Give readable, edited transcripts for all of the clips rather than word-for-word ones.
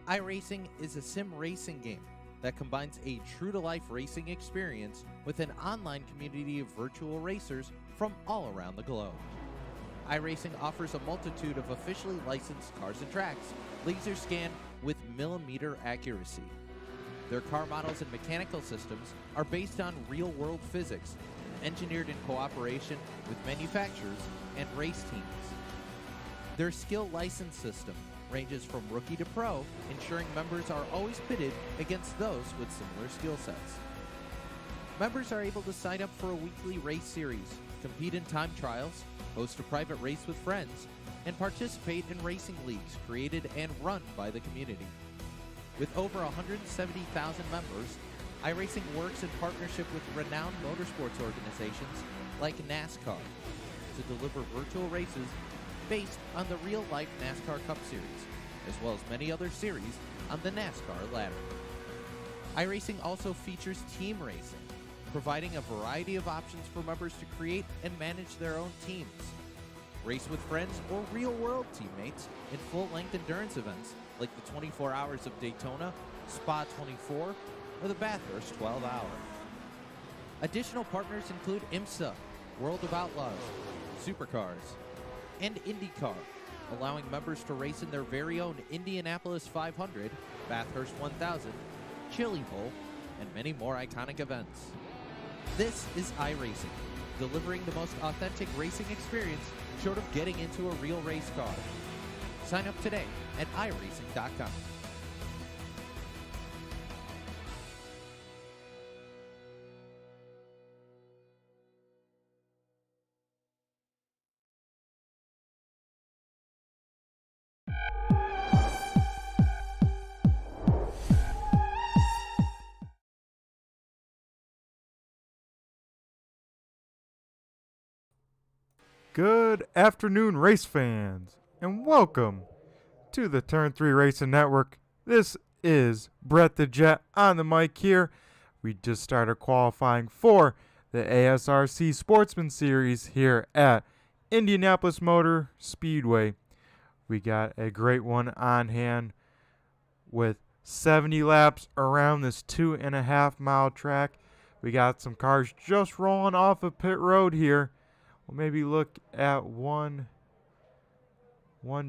iRacing is a sim racing game that combines a true-to-life racing experience with an online community of virtual racers from all around the globe. iRacing offers a multitude of officially licensed cars and tracks, laser scanned with millimeter accuracy. Their car models and mechanical systems are based on real-world physics, engineered in cooperation with manufacturers and race teams. Their skill license system ranges from rookie to pro, ensuring members are always pitted against those with similar skill sets. Members are able to sign up for a weekly race series, compete in time trials, host a private race with friends, and participate in racing leagues created and run by the community. With over 170,000 members, iRacing works in partnership with renowned motorsports organizations like NASCAR to deliver virtual races based on the real-life NASCAR Cup Series, as well as many other series on the NASCAR ladder. iRacing also features team racing, providing a variety of options for members to create and manage their own teams. Race with friends or real-world teammates in full-length endurance events like the 24 Hours of Daytona, Spa 24, or the Bathurst 12 Hour. Additional partners include IMSA, World of Outlaws, Supercars, and IndyCar, allowing members to race in their very own Indianapolis 500, Bathurst 1000, Chili Bowl, and many more iconic events. This is iRacing, delivering the most authentic racing experience short of getting into a real race car. Sign up today at iRacing.com. Good afternoon, race fans, and welcome to the Turn 3 Racing Network. This is Brett the Jet on the mic here. We just started qualifying for the ASRC Sportsman Series here at Indianapolis Motor Speedway. We got a great one on hand with 70 laps around this 2.5 mile track. We got some cars just rolling off of pit road here. We'll maybe look at one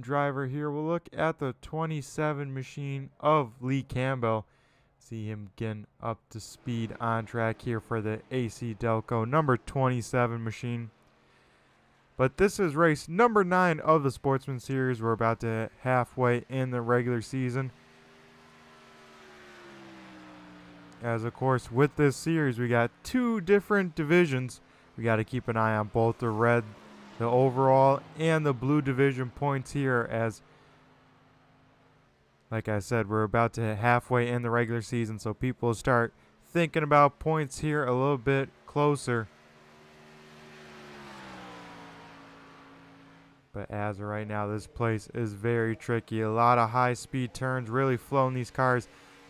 driver here. We'll look at the 27 machine of Lee Campbell. See him getting up to speed on track here for the AC Delco number 27 machine. But this is race number 9 of the Sportsman Series. We're about to halfway in the regular season. As of course, with this series, we got 2 different divisions. We got to keep an eye on both the red, the overall, and the blue division points here, as, like I said, we're about to halfway in the regular season, so people start thinking about points here a little bit closer. But as of right now, this place is very tricky. A lot of high-speed turns, really flowing these cars,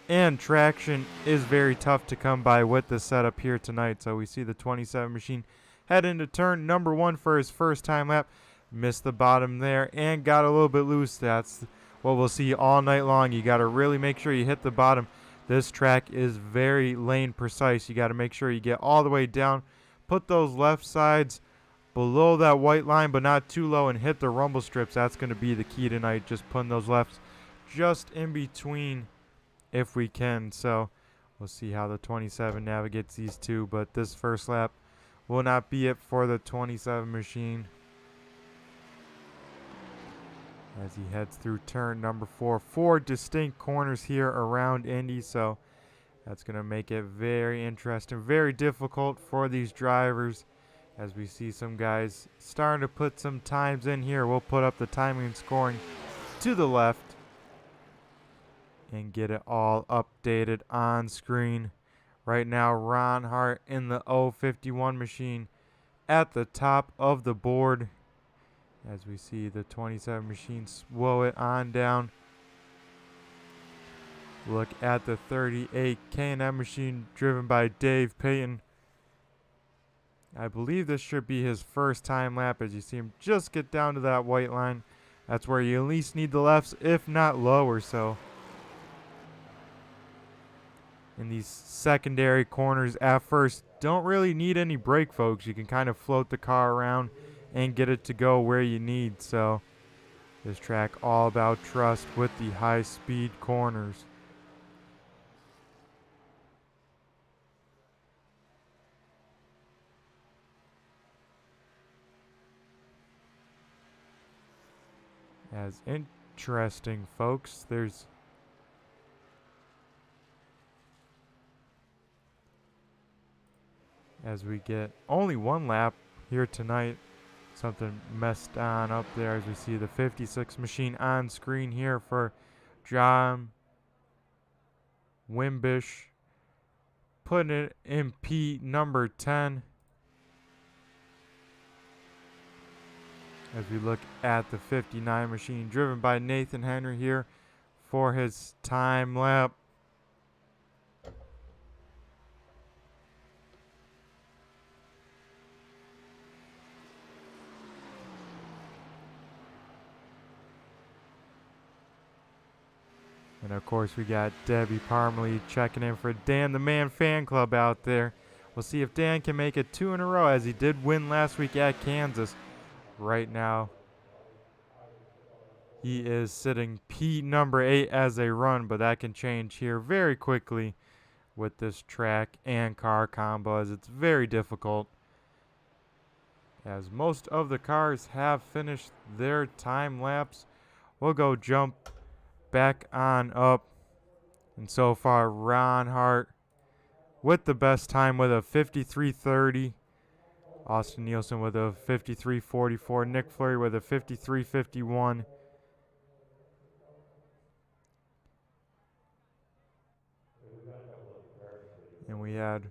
and traction is very tough to come by with the setup here tonight. So we see the 27 machine head into turn number 1 for his first time lap. Missed the bottom there and got a little bit loose. That's what we'll see all night long. You got to really make sure you hit the bottom. This track is very lane precise. You got to make sure you get all the way down. Put those left sides below that white line, but not too low, and hit the rumble strips. That's going to be the key tonight. Just putting those lefts just in between if we can. So we'll see how the 27 navigates these two, but this first lap will not be it for the 27 machine as he heads through turn number 4. 4 distinct corners here around Indy, so that's going to make it very interesting, very difficult for these drivers, as we see some guys starting to put some times in here. We'll put up the timing and scoring to the left and get it all updated on screen. Right now, Ron Hart in the 051 machine at the top of the board, as we see the 27 machine slow it on down. Look at the 38 K&M machine driven by Dave Payton. I believe this should be his first time lap, as you see him just get down to that white line. That's where you at least need the lefts, if not lower. So in these secondary corners at first. Don't really need any brake, folks. You can kind of float the car around and get it to go where you need. So this track all about trust with the high-speed corners. As interesting, folks, as we get only one lap here tonight, something messed on up there as we see the 56 machine on screen here for John Wimbish, putting it in P number 10. As we look at the 59 machine driven by Nathan Henry here for his time lap. And of course we got Debbie Parmalee checking in for Dan the Man fan club out there. We'll see if Dan can make it 2 in a row, as he did win last week at Kansas. Right now he is sitting P number 8 as they run, but that can change here very quickly with this track and car combo, as it's very difficult, as most of the cars have finished their time lapse. We'll go jump back on up, and so far Ron Hart with the best time with a 53:30. Austin Nielsen with a 53:44. Nick Fleury with a 53:51. And we had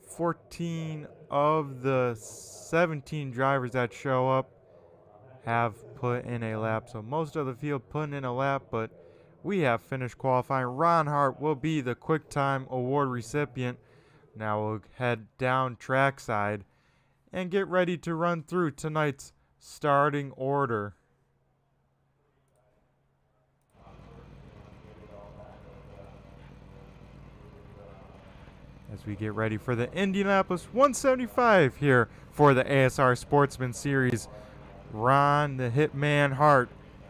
14 of the 17 drivers that show up have put in a lap. So most of the field putting in a lap, but we have finished qualifying. Ron Hart will be the Quick Time Award recipient. Now we'll head down trackside and get ready to run through tonight's starting order. As we get ready for the Indianapolis 175 here for the ASR Sportsman Series, Ron the Hitman Hart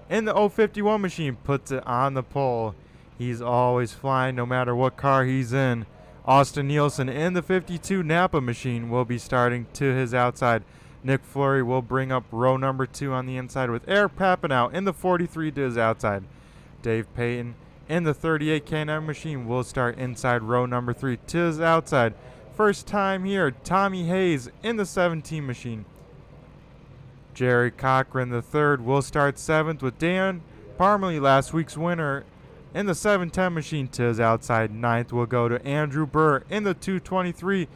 in the 051 machine puts it on the pole. He's always flying no matter what car he's in. Austin Nielsen in the 52 Napa machine will be starting to his outside. Nick Fleury will bring up row number 2 on the inside, with Eric Papanow in the 43 to his outside. Dave Payton in the 38 K9 machine will start inside row number 3 to his outside. First time here, Tommy Hayes in the 17 machine. Jerry Cochran the third will start 7th, with Dan Parmalee, last week's winner, in the 710 machine to his outside. 9th will go to Andrew Burr in the 223,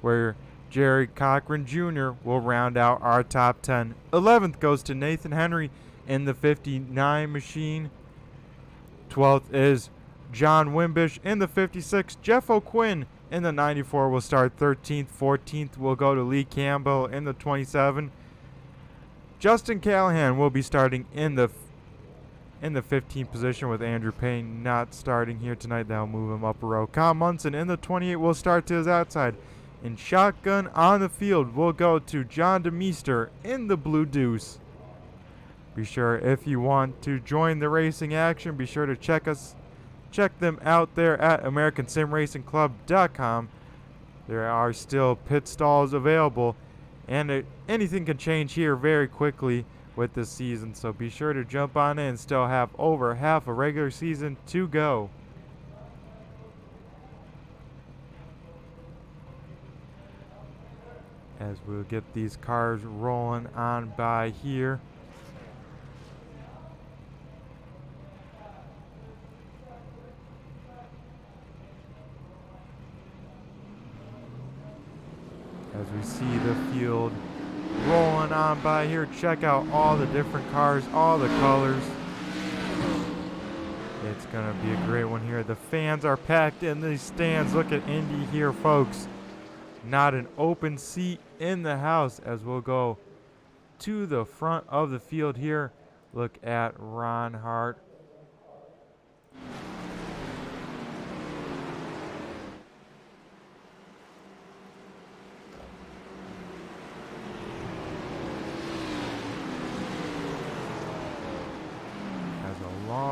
where Jerry Cochran Jr. will round out our top 10. 11th goes to Nathan Henry in the 59 machine. 12th is John Wimbish in the 56. Jeff O'Quinn in the 94 will start 13th. 14th will go to Lee Campbell in the 27. Justin Callahan will be starting in the 15th position, with Andrew Payne not starting here tonight. That'll move him up a row. Kyle Munson in the 28 will start to his outside. And shotgun on the field will go to John DeMeester in the Blue Deuce. Be sure, if you want to join the racing action, be sure to check them out there at AmericanSimRacingClub.com. There are still pit stalls available, and anything can change here very quickly with this season, so be sure to jump on in. Still have over half a regular season to go. As we'll get these cars rolling on by here. As we see the field rolling on by here, check out all the different cars, all the colors. It's gonna be a great one here. The fans are packed in these stands. Look at Indy here, folks. Not an open seat in the house, as we'll go to the front of the field here. Look at Ron Hart.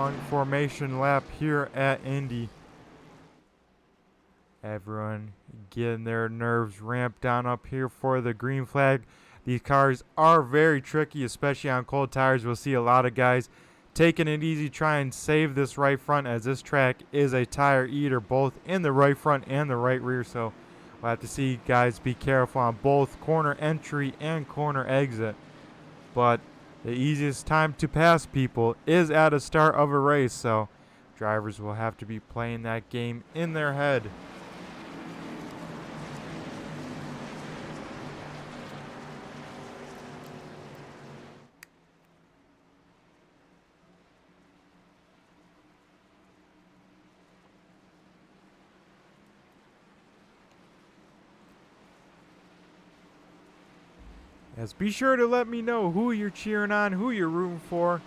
long formation lap here at Indy. Everyone getting their nerves ramped down up here for the green flag. These cars are very tricky, especially on cold tires. We'll see a lot of guys taking it easy, try and save this right front, as this track is a tire eater both in the right front and the right rear. So we'll have to see guys be careful on both corner entry and corner exit. But the easiest time to pass people is at the start of a race, so drivers will have to be playing that game in their head. Yes, be sure to let me know who you're cheering on, who you're rooting for.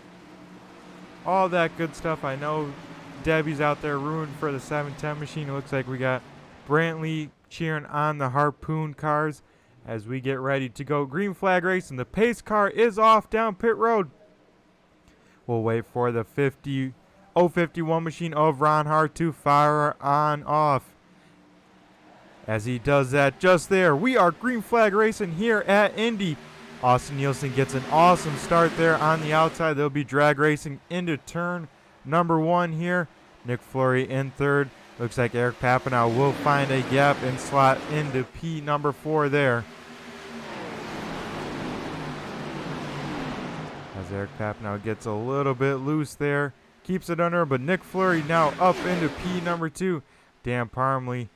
All that good stuff. I know Debbie's out there rooting for the 710 machine. It looks like we got Brantley cheering on the Harpoon cars as we get ready to go green flag race. And the pace car is off down pit road. We'll wait for the 051 machine of Ron Hart to fire on off. As he does that just there, we are green flag racing here at Indy. Austin Nielsen gets an awesome start there on the outside. They'll be drag racing into turn number 1 here. Nick Fleury in third. Looks like Eric Papanow will find a gap and slot into P number 4 there. As Eric Papanow gets a little bit loose there. Keeps it under, but Nick Fleury now up into P number 2. Dan Parmley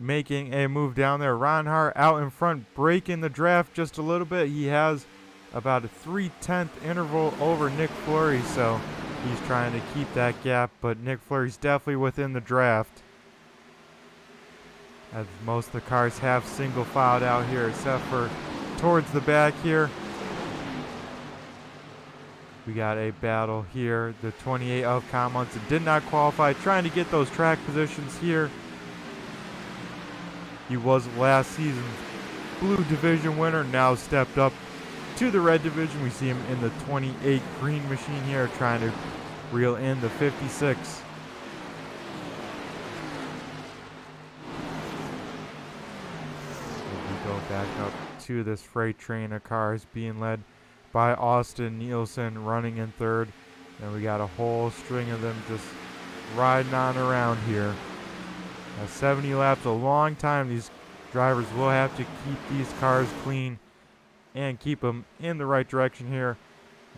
making a move down there. Ron Hart out in front, breaking the draft just a little bit. He has about a 3/10 interval over Nick Fleury, so he's trying to keep that gap, but Nick Fleury's definitely within the draft. As most of the cars have single filed out here, except for towards the back here. We got a battle here. The 28 of Kyle Munson did not qualify, trying to get those track positions here. He was last season's blue division winner, now stepped up to the red division. We see him in the 28 green machine here, trying to reel in the 56. We go back up to this freight train of cars being led by Austin Nielsen running in third. And we got a whole string of them just riding on around here. 70 laps, a long time. These drivers will have to keep these cars clean and keep them in the right direction here,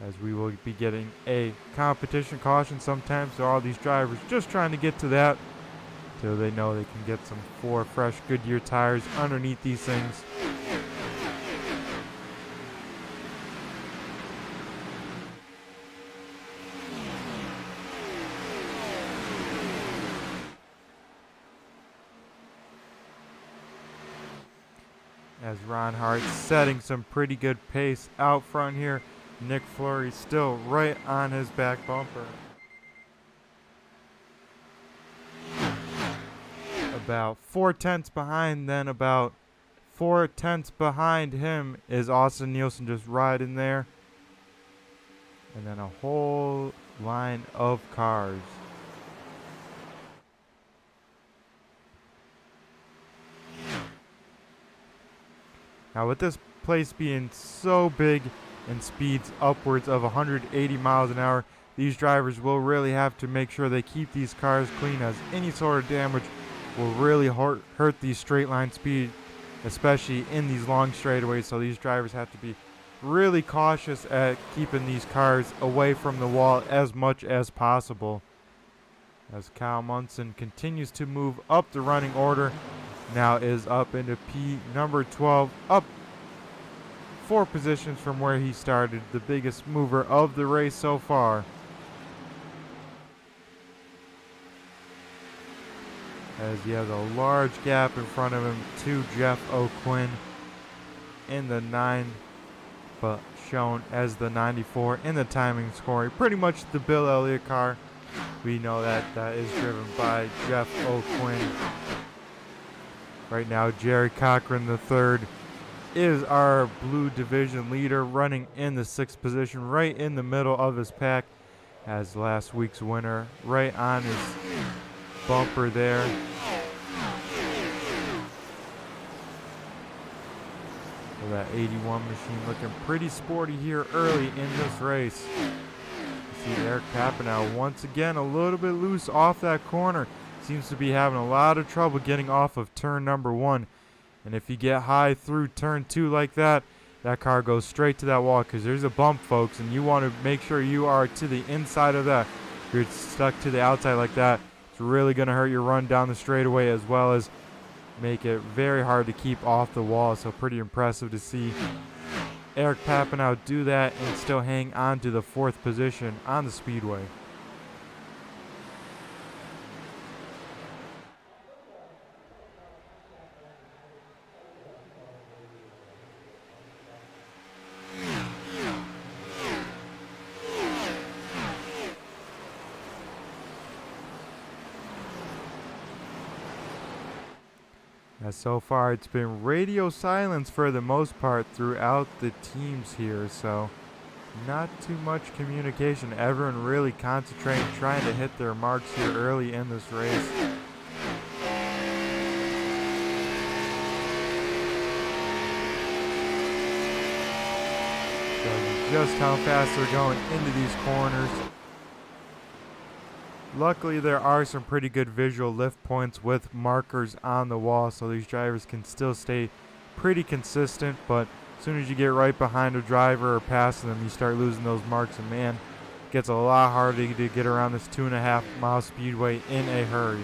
as we will be getting a competition caution sometimes. So all these drivers just trying to get to that till they know they can get some 4 fresh Goodyear tires underneath these things. As Ron Hart setting some pretty good pace out front here. Nick Fleury still right on his back bumper. About 4/10 behind, then about 4/10 behind him is Austin Nielsen just riding there. And then a whole line of cars. Now with this place being so big and speeds upwards of 180 miles an hour, these drivers will really have to make sure they keep these cars clean, as any sort of damage will really hurt these straight line speed, especially in these long straightaways. So these drivers have to be really cautious at keeping these cars away from the wall as much as possible. As Kyle Munson continues to move up the running order, now is up into P number 12, up 4 positions from where he started, the biggest mover of the race so far. As he has a large gap in front of him to Jeff O'Quinn in the 9, but shown as the 94 in the timing scoring. Pretty much the Bill Elliott car. We know that that is driven by Jeff O'Quinn. Right now, Jerry Cochran III is our blue division leader, running in the 6th position, right in the middle of his pack. Has last week's winner right on his bumper there. So that 81 machine looking pretty sporty here early in this race. You see Eric Papanow once again a little bit loose off that corner. Seems to be having a lot of trouble getting off of turn number 1. And if you get high through turn 2 like that, that car goes straight to that wall because there's a bump, folks, and you want to make sure you are to the inside of that. If you're stuck to the outside like that, it's really going to hurt your run down the straightaway as well as make it very hard to keep off the wall. So pretty impressive to see Eric Papanow do that and still hang on to the 4th position on the speedway. As so far it's been radio silence for the most part throughout the teams here, so not too much communication. Everyone really concentrating, trying to hit their marks here early in this race. Showing just how fast they're going into these corners. Luckily, there are some pretty good visual lift points with markers on the wall, so these drivers can still stay pretty consistent, but as soon as you get right behind a driver or passing them, you start losing those marks, and man, it gets a lot harder to get around this 2.5 mile speedway in a hurry.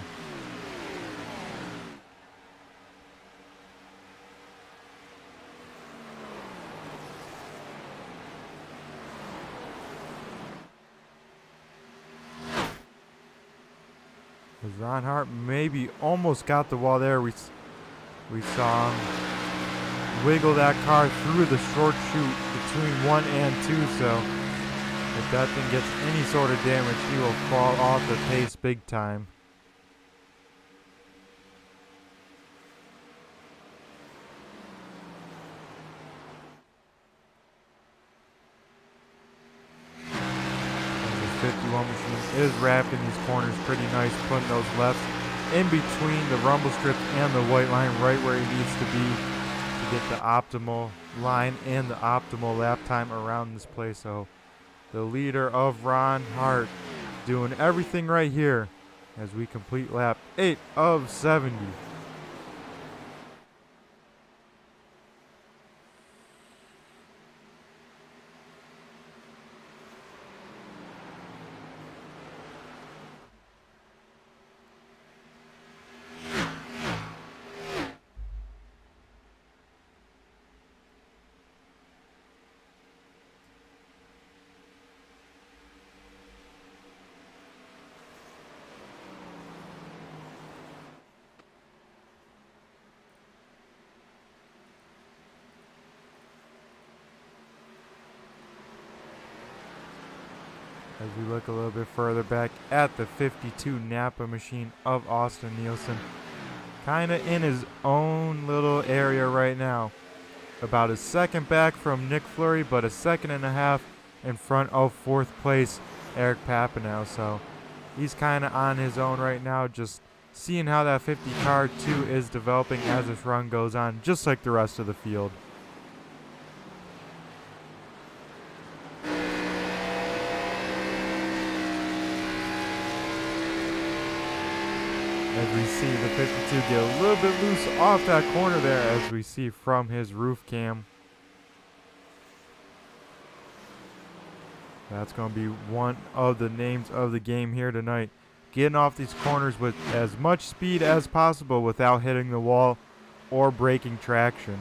Ron Hart maybe almost got the wall there. We saw him wiggle that car through the short chute between 1 and 2, so if that thing gets any sort of damage, he will fall off the pace big time. The 51 machine is wrapping these corners pretty nice, putting those lefts in between the rumble strips and the white line right where it needs to be to get the optimal line and the optimal lap time around this place. So the leader of Ron Hart doing everything right here as we complete lap 8 of 70. As we look a little bit further back at the 52 Napa machine of Austin Nielsen, kind of in his own little area right now. About a second back from Nick Fleury, but a 2.5 in front of 4th place Eric Papanow. So he's kind of on his own right now, just seeing how that 50 car too is developing as this run goes on, just like the rest of the field. As we see the 52 get a little bit loose off that corner there, as we see from his roof cam. That's going to be one of the names of the game here tonight. Getting off these corners with as much speed as possible without hitting the wall or breaking traction.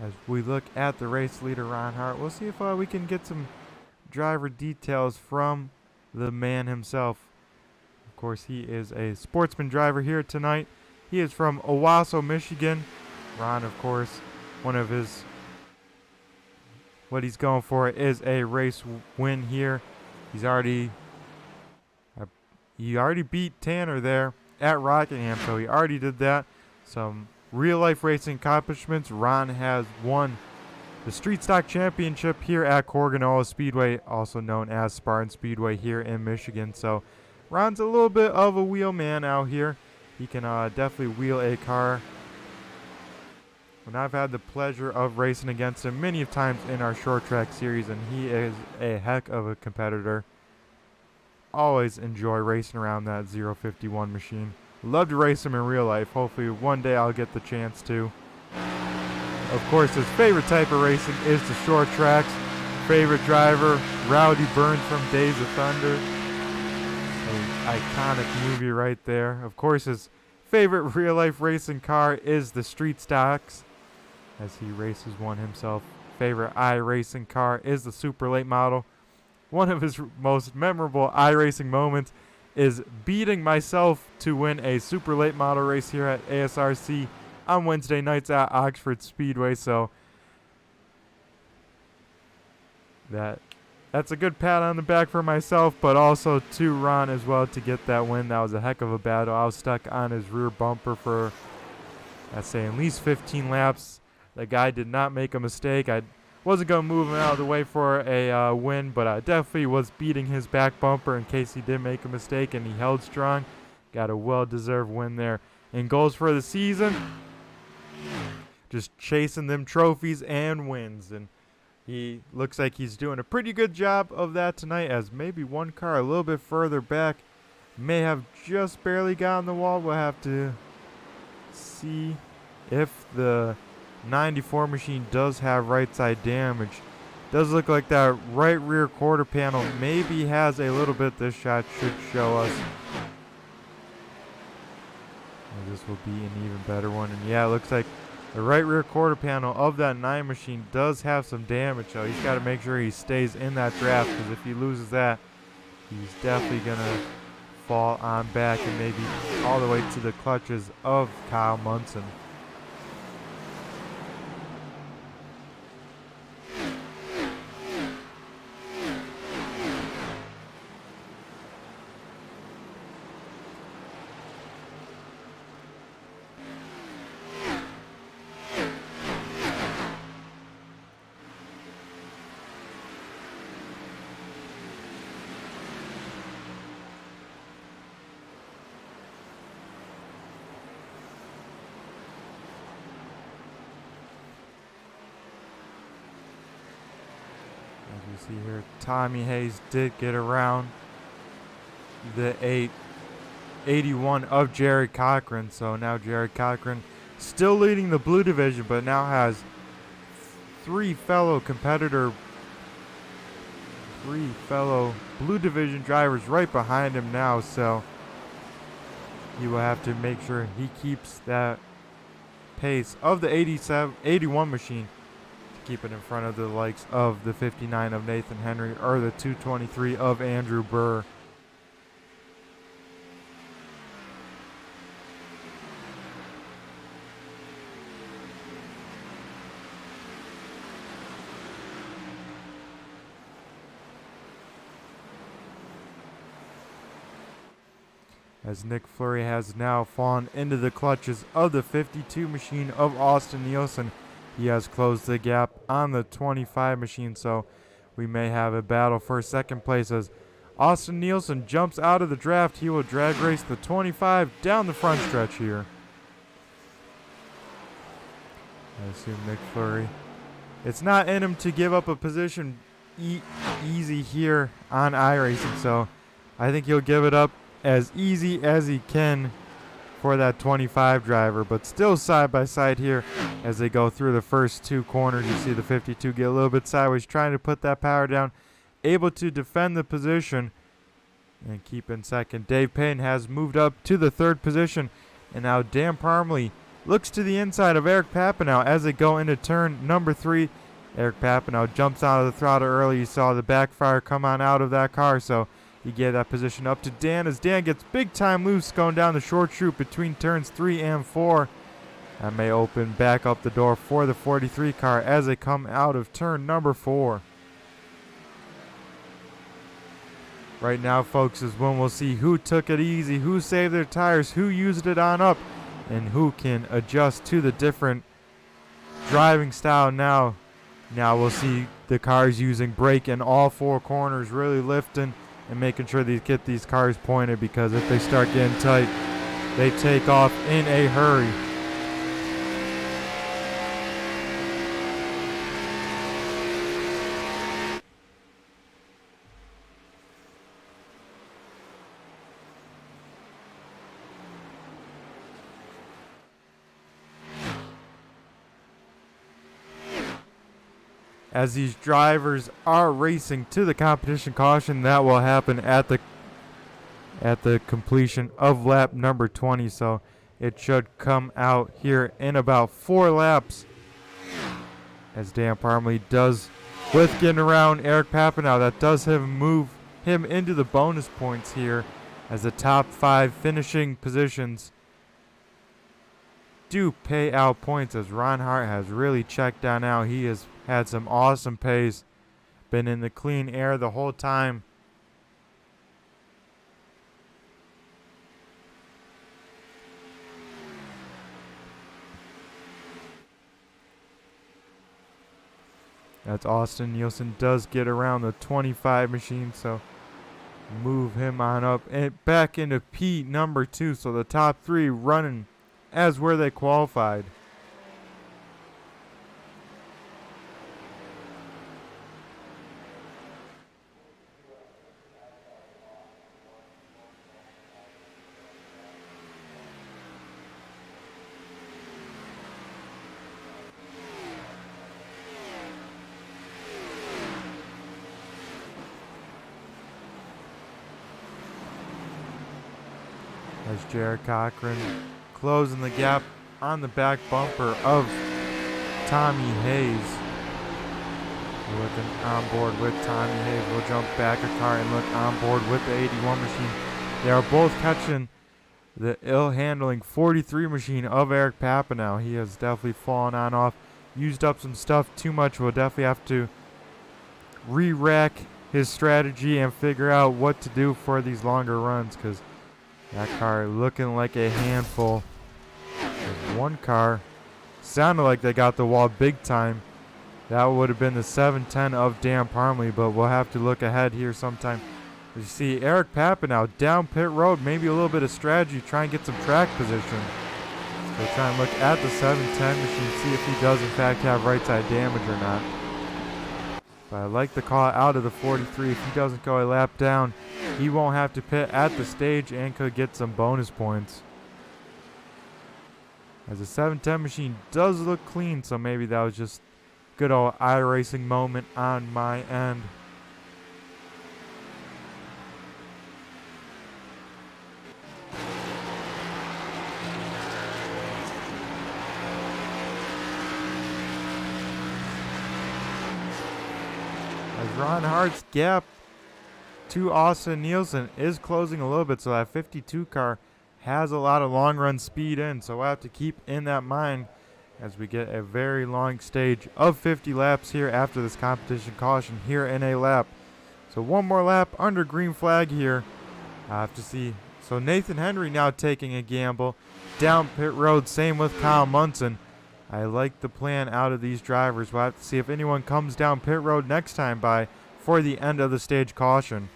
As we look at the race leader, Ron Hart, we'll see if we can get some driver details from the man himself. Of course, he is a Sportsman driver here tonight. He is from Owasso, Michigan. Ron, of course, what he's going for is a race win here. He already beat Tanner there at Rockingham, so he already did that. Some real-life racing accomplishments. Ron has won the Street Stock Championship here at Corganola Speedway, also known as Spartan Speedway here in Michigan. So Ron's a little bit of a wheel man out here. He can definitely wheel a car. And I've had the pleasure of racing against him many times in our short track series, and he is a heck of a competitor. Always enjoy racing around that 051 machine. Love to race him in real life. Hopefully one day I'll get the chance to. Of course, his favorite type of racing is the short tracks. Favorite driver, Rowdy Burns from Days of Thunder. An iconic movie right there. Of course, his favorite real-life racing car is the Street Stocks, as he races one himself. Favorite iRacing car is the Super Late Model. One of his most memorable iRacing moments is beating myself to win a Super Late Model race here at ASRC on Wednesday nights at Oxford Speedway. So that's a good pat on the back for myself, but also to Ron as well to get that win. That was a heck of a battle. I was stuck on his rear bumper for, I'd say, at least 15 laps. The guy did not make a mistake. I wasn't going to move him out of the way for a win, but I definitely was beating his back bumper in case he did make a mistake, and he held strong. Got a well-deserved win there. And goals for the season, just chasing them trophies and wins. And he looks like he's doing a pretty good job of that tonight, as maybe one car a little bit further back may have just barely gotten the wall. We'll have to see if the 94 machine does have right side damage. Does look like that right rear quarter panel maybe has a little bit. This shot should show us. And this will be an even better one. And yeah, it looks like the right rear quarter panel of that 9 machine does have some damage, so he's got to make sure he stays in that draft, because if he loses that, he's definitely going to fall on back and maybe all the way to the clutches of Kyle Munson. See here, Tommy Hayes did get around the 881 of Jared Cochran. So now Jared Cochran still leading the blue division, but now has three fellow blue division drivers right behind him now. So he will have to make sure he keeps that pace of the 81 machine. Keep it in front of the likes of the 59 of Nathan Henry or the 223 of Andrew Burr. As Nick Fleury has now fallen into the clutches of the 52 machine of Austin Nielsen. He has closed the gap on the 25 machine, so we may have a battle for second place as Austin Nielsen jumps out of the draft. He will drag race the 25 down the front stretch here. I assume Nick Fleury. It's not in him to give up a position easy here on iRacing, so I think he'll give it up as easy as he can for that 25 driver, but still side by side here as they go through the first two corners. You see the 52 get a little bit sideways, trying to put that power down, able to defend the position and keep in second. Dave Payne has moved up to the third position, and now Dan Parmley looks to the inside of Eric Papanow as they go into turn number 3. Eric Papanow jumps out of the throttle early. You saw the backfire come on out of that car, so He gave that position up to Dan as Dan gets big time loose going down the short chute between turns 3 and 4. That may open back up the door for the 43 car as they come out of turn number 4. Right now, folks, is when we'll see who took it easy, who saved their tires, who used it on up, and who can adjust to the different driving style now. Now we'll see the cars using brake in all 4 corners, really lifting and making sure they get these cars pointed, because if they start getting tight, they take off in a hurry. As these drivers are racing to the competition caution, that will happen at the completion of lap number 20. So it should come out here in about 4 laps. As Dan Parmley does with getting around Eric Papanow, that does move him into the bonus points here, as the top 5 finishing positions do pay out points, as Ron Hart has really checked down now. He has had some awesome pace, been in the clean air the whole time. That's Austin Nielsen does get around the 25 machine, so move him on up and back into P number 2. So the top 3 running as where they qualified. As Jared Cochran closing the gap on the back bumper of Tommy Hayes. Looking on board with Tommy Hayes. We'll jump back a car and look on board with the 81 machine. They are both catching the ill-handling 43 machine of Eric Papanow. He has definitely fallen on off, used up some stuff too much. We'll definitely have to re-rack his strategy and figure out what to do for these longer runs, because that car looking like a handful. There's one car sounded like they got the wall big time. That would have been the 710 of Dan Parmley, but we'll have to look ahead here sometime. You see Eric Papanow down pit road, maybe a little bit of strategy, try and get some track position. So try and look at the 710 machine, see if he does in fact have right side damage or not. But I like the call out of the 43. If he doesn't go a lap down, he won't have to pit at the stage and could get some bonus points. As the 710 machine does look clean, so maybe that was just good old iRacing moment on my end. As Ron Hart's gap to Austin Nielsen is closing a little bit, so that 52 car has a lot of long run speed in, so we'll have to keep in that mind as we get a very long stage of 50 laps here after this competition caution here in a lap. So one more lap under green flag here. I have to see. So Nathan Henry now taking a gamble down pit road, same with Kyle Munson. I like the plan out of these drivers. We'll have to see if anyone comes down pit road next time by for the end of the stage caution.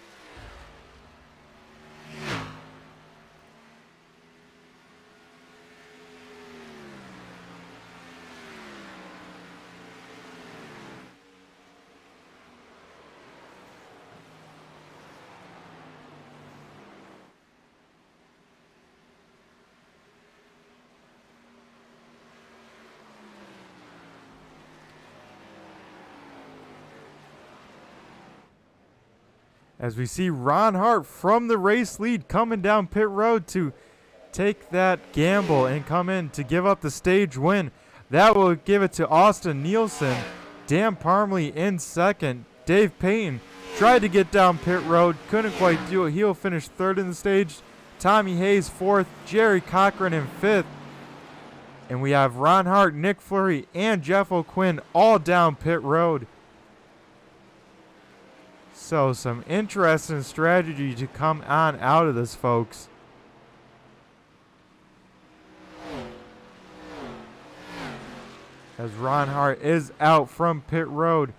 As we see Ron Hart from the race lead coming down pit road to take that gamble and come in to give up the stage win. That will give it to Austin Nielsen. Dan Parmley in second. Dave Payton tried to get down pit road, couldn't quite do it. He'll finish third in the stage. Tommy Hayes fourth, Jerry Cochran in fifth. And we have Ron Hart, Nick Fleury, and Jeff O'Quinn all down pit road. So some interesting strategy to come on out of this, folks. As Ron Hart is out from pit road.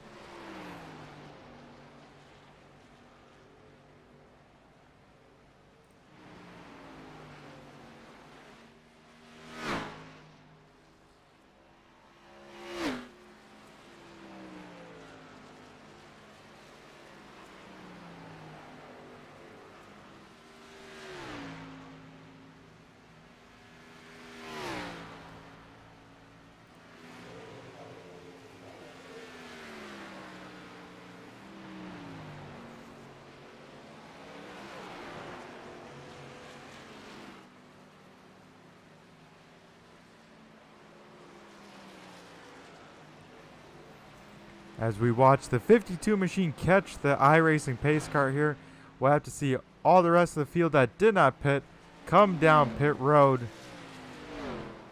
As we watch the 52 machine catch the iRacing pace car here, we'll have to see all the rest of the field that did not pit come down pit road.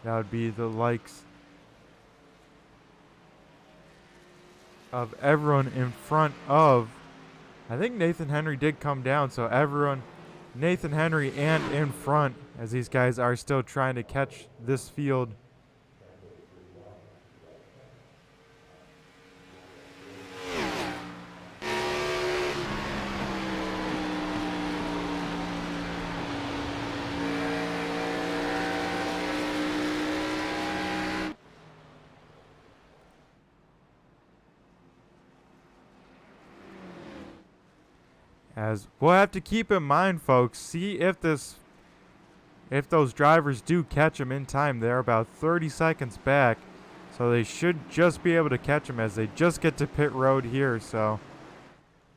That would be the likes of everyone in front of, I think Nathan Henry did come down, so everyone, Nathan Henry and in front, as these guys are still trying to catch this field. As we'll have to keep in mind, folks, see if those drivers do catch them in time. They're about 30 seconds back, so they should just be able to catch them as they just get to pit road here. So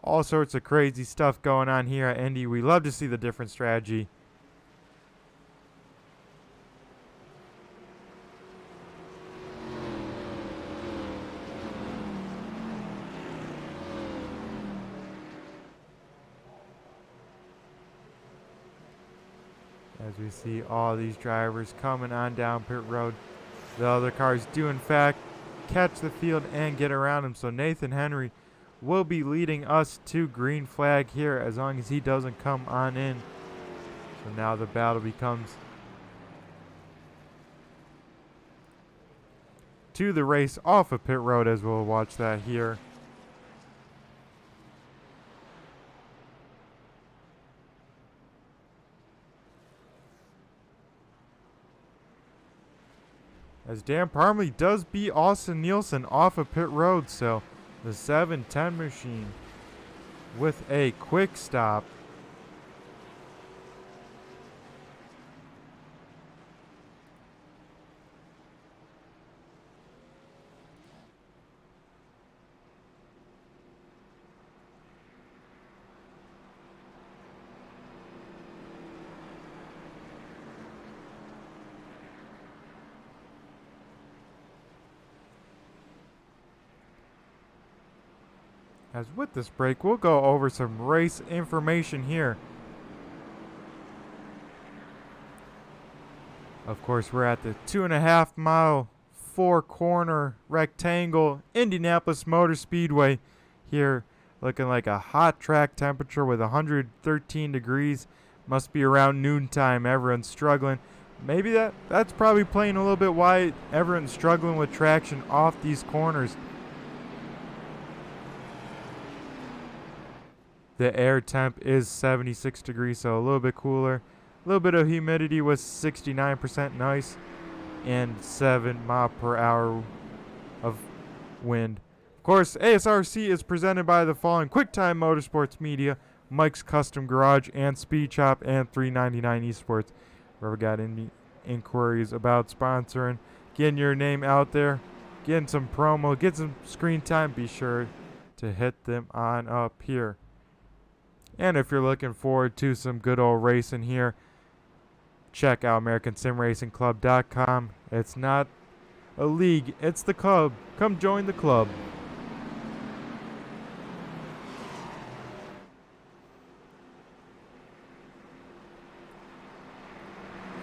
all sorts of crazy stuff going on here at Indy. We love to see the different strategy. As we see all these drivers coming on down pit road. The other cars do in fact catch the field and get around him. So Nathan Henry will be leading us to green flag here as long as he doesn't come on in. So now the battle becomes to the race off of pit road, as we'll watch that here. As Dan Parmley does beat Austin Nielsen off of pit road, so the 710 machine with a quick stop. As with this break, we'll go over some race information here. Of course, we're at the 2.5 mile, 4-corner rectangle Indianapolis Motor Speedway here, looking like a hot track temperature with 113 degrees. Must be around noontime. Everyone's struggling. Maybe that's probably playing a little bit why everyone's struggling with traction off these corners. The air temp is 76 degrees, so a little bit cooler. A little bit of humidity with 69% nice and 7 miles per hour of wind. Of course, ASRC is presented by the following: QuickTime Motorsports Media, Mike's Custom Garage, and Speed Shop, and 399 Esports. Whoever got any inquiries about sponsoring, getting your name out there, getting some promo, get some screen time, be sure to hit them on up here. And if you're looking forward to some good old racing here, check out AmericanSimRacingClub.com. It's not a league, it's the club. Come join the club.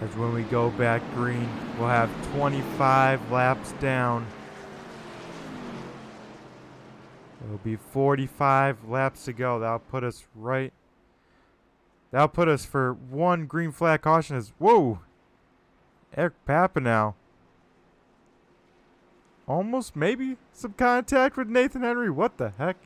As when we go back green, we'll have 25 laps down. It'll be 45 laps to go. That'll put us for one green flag caution. Whoa! Eric Papanow. Almost maybe some contact with Nathan Henry. What the heck?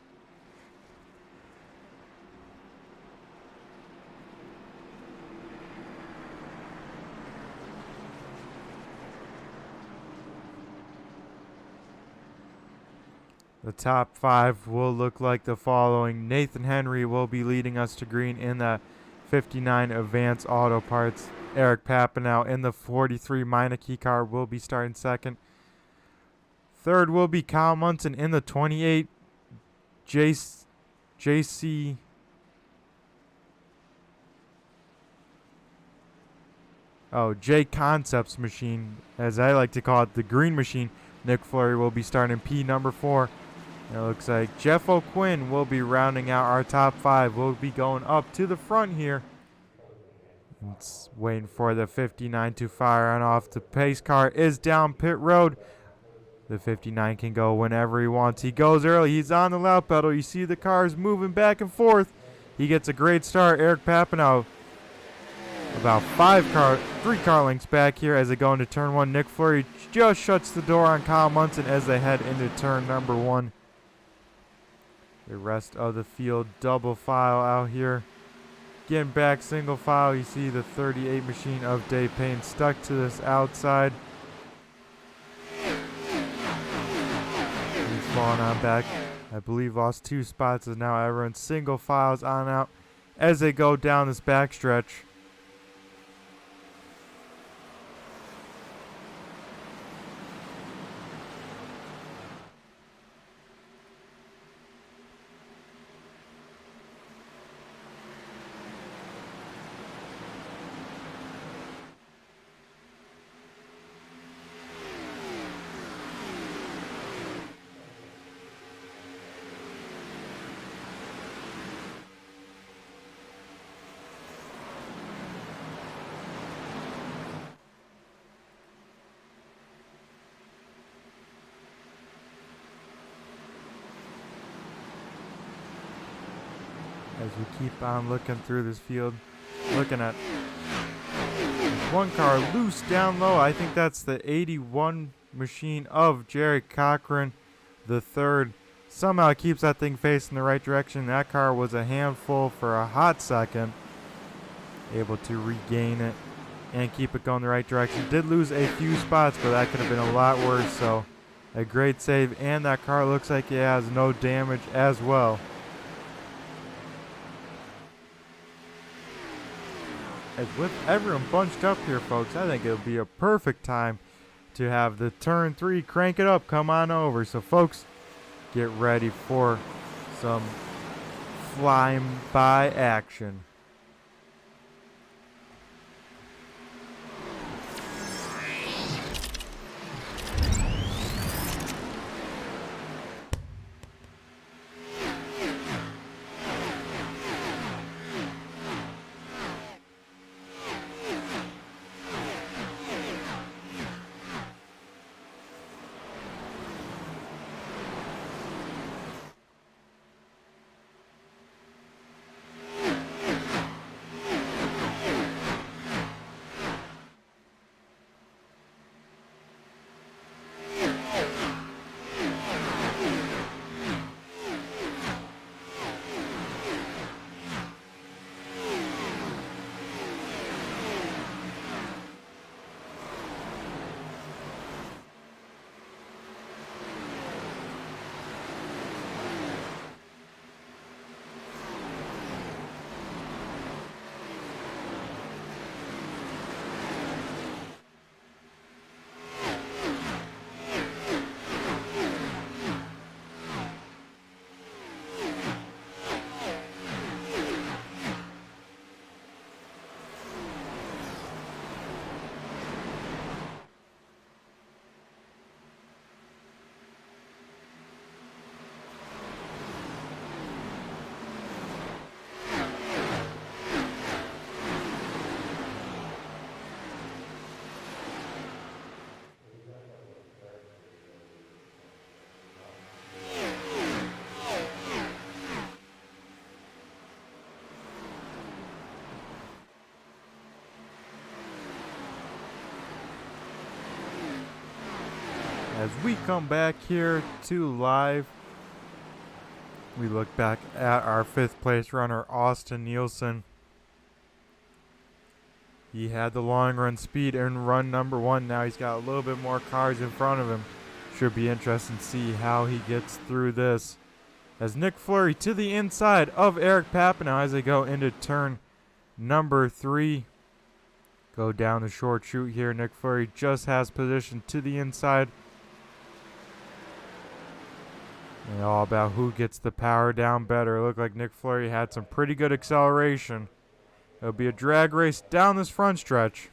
The top 5 will look like the following. Nathan Henry will be leading us to green in the 59 Advanced Auto Parts. Eric Papanow in the 43 Meineke car will be starting second. Third will be Kyle Munson in the 28 JC J Concepts machine, as I like to call it, the green machine. Nick Fleury will be starting P number 4. And it looks like Jeff O'Quinn will be rounding out our top 5. We'll be going up to the front here. It's waiting for the 59 to fire on off. The pace car is down pit road. The 59 can go whenever he wants. He goes early. He's on the lap pedal. You see the cars moving back and forth. He gets a great start. Eric Papanow about 3 car lengths back here as they go into turn 1. Nick Fleury just shuts the door on Kyle Munson as they head into turn number 1. The rest of the field double file out here. Getting back single file, you see the 38 machine of Dave Payne stuck to this outside. He's falling on back. I believe lost 2 spots as now everyone's single files on out as they go down this back stretch. As we keep on looking through this field, looking at one car loose down low. I think that's the 81 machine of Jerry Cochran, the third. Somehow keeps that thing facing the right direction. That car was a handful for a hot second. Able to regain it and keep it going the right direction. Did lose a few spots, but that could have been a lot worse. So a great save, and that car looks like it has no damage as well. As with everyone bunched up here, folks, I think it'll be a perfect time to have the turn 3 crank it up, come on over. So folks, get ready for some flying by action. As we come back here to live, we look back at our 5th place runner, Austin Nielsen. He had the long run speed in run number 1. Now he's got a little bit more cars in front of him. Should be interesting to see how he gets through this. As Nick Fleury to the inside of Eric Papineau as they go into turn number 3. Go down the short chute here. Nick Fleury just has position to the inside. And all about who gets the power down better. It looked like Nick Fleury had some pretty good acceleration. It'll be a drag race down this front stretch.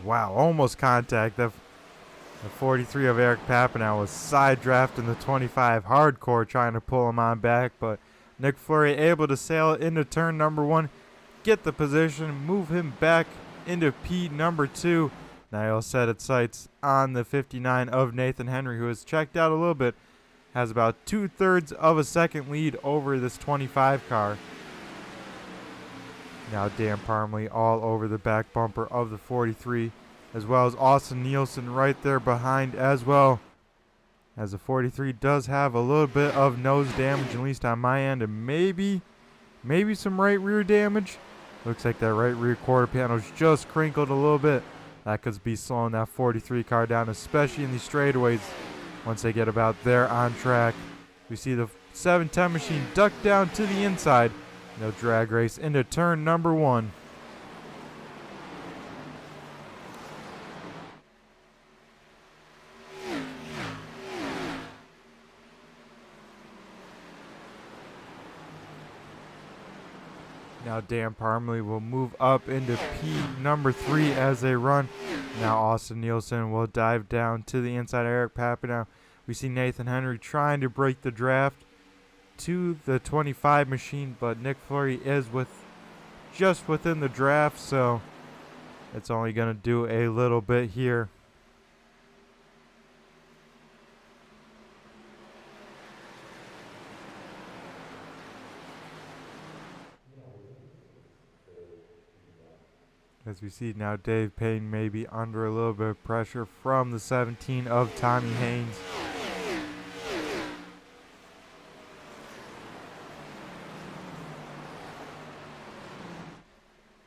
Wow, almost contact. The 43 of Eric Papineau was side drafting the 25 hardcore, trying to pull him on back, but Nick Fleury able to sail it into turn number 1, get the position, move him back into P number 2. Now he'll set its sights on the 59 of Nathan Henry, who has checked out a little bit, has about 2/3 of a second lead over this 25 car. Now Dan Parmley all over the back bumper of the 43, as well as Austin Nielsen right there behind as well. As the 43 does have a little bit of nose damage, at least on my end, and maybe some right rear damage. Looks like that right rear quarter panel's just crinkled a little bit. That could be slowing that 43 car down, especially in these straightaways once they get about there on track. We see the 710 machine duck down to the inside. No drag race into turn number 1. Now Dan Parmley will move up into P number 3 as they run. Now Austin Nielsen will dive down to the inside of Eric Papineau. We see Nathan Henry trying to break the draft to the 25 machine, but Nick Fleury is just within the draft, so it's only going to do a little bit here. As we see now, Dave Payne may be under a little bit of pressure from the 17 of Tommy Haynes.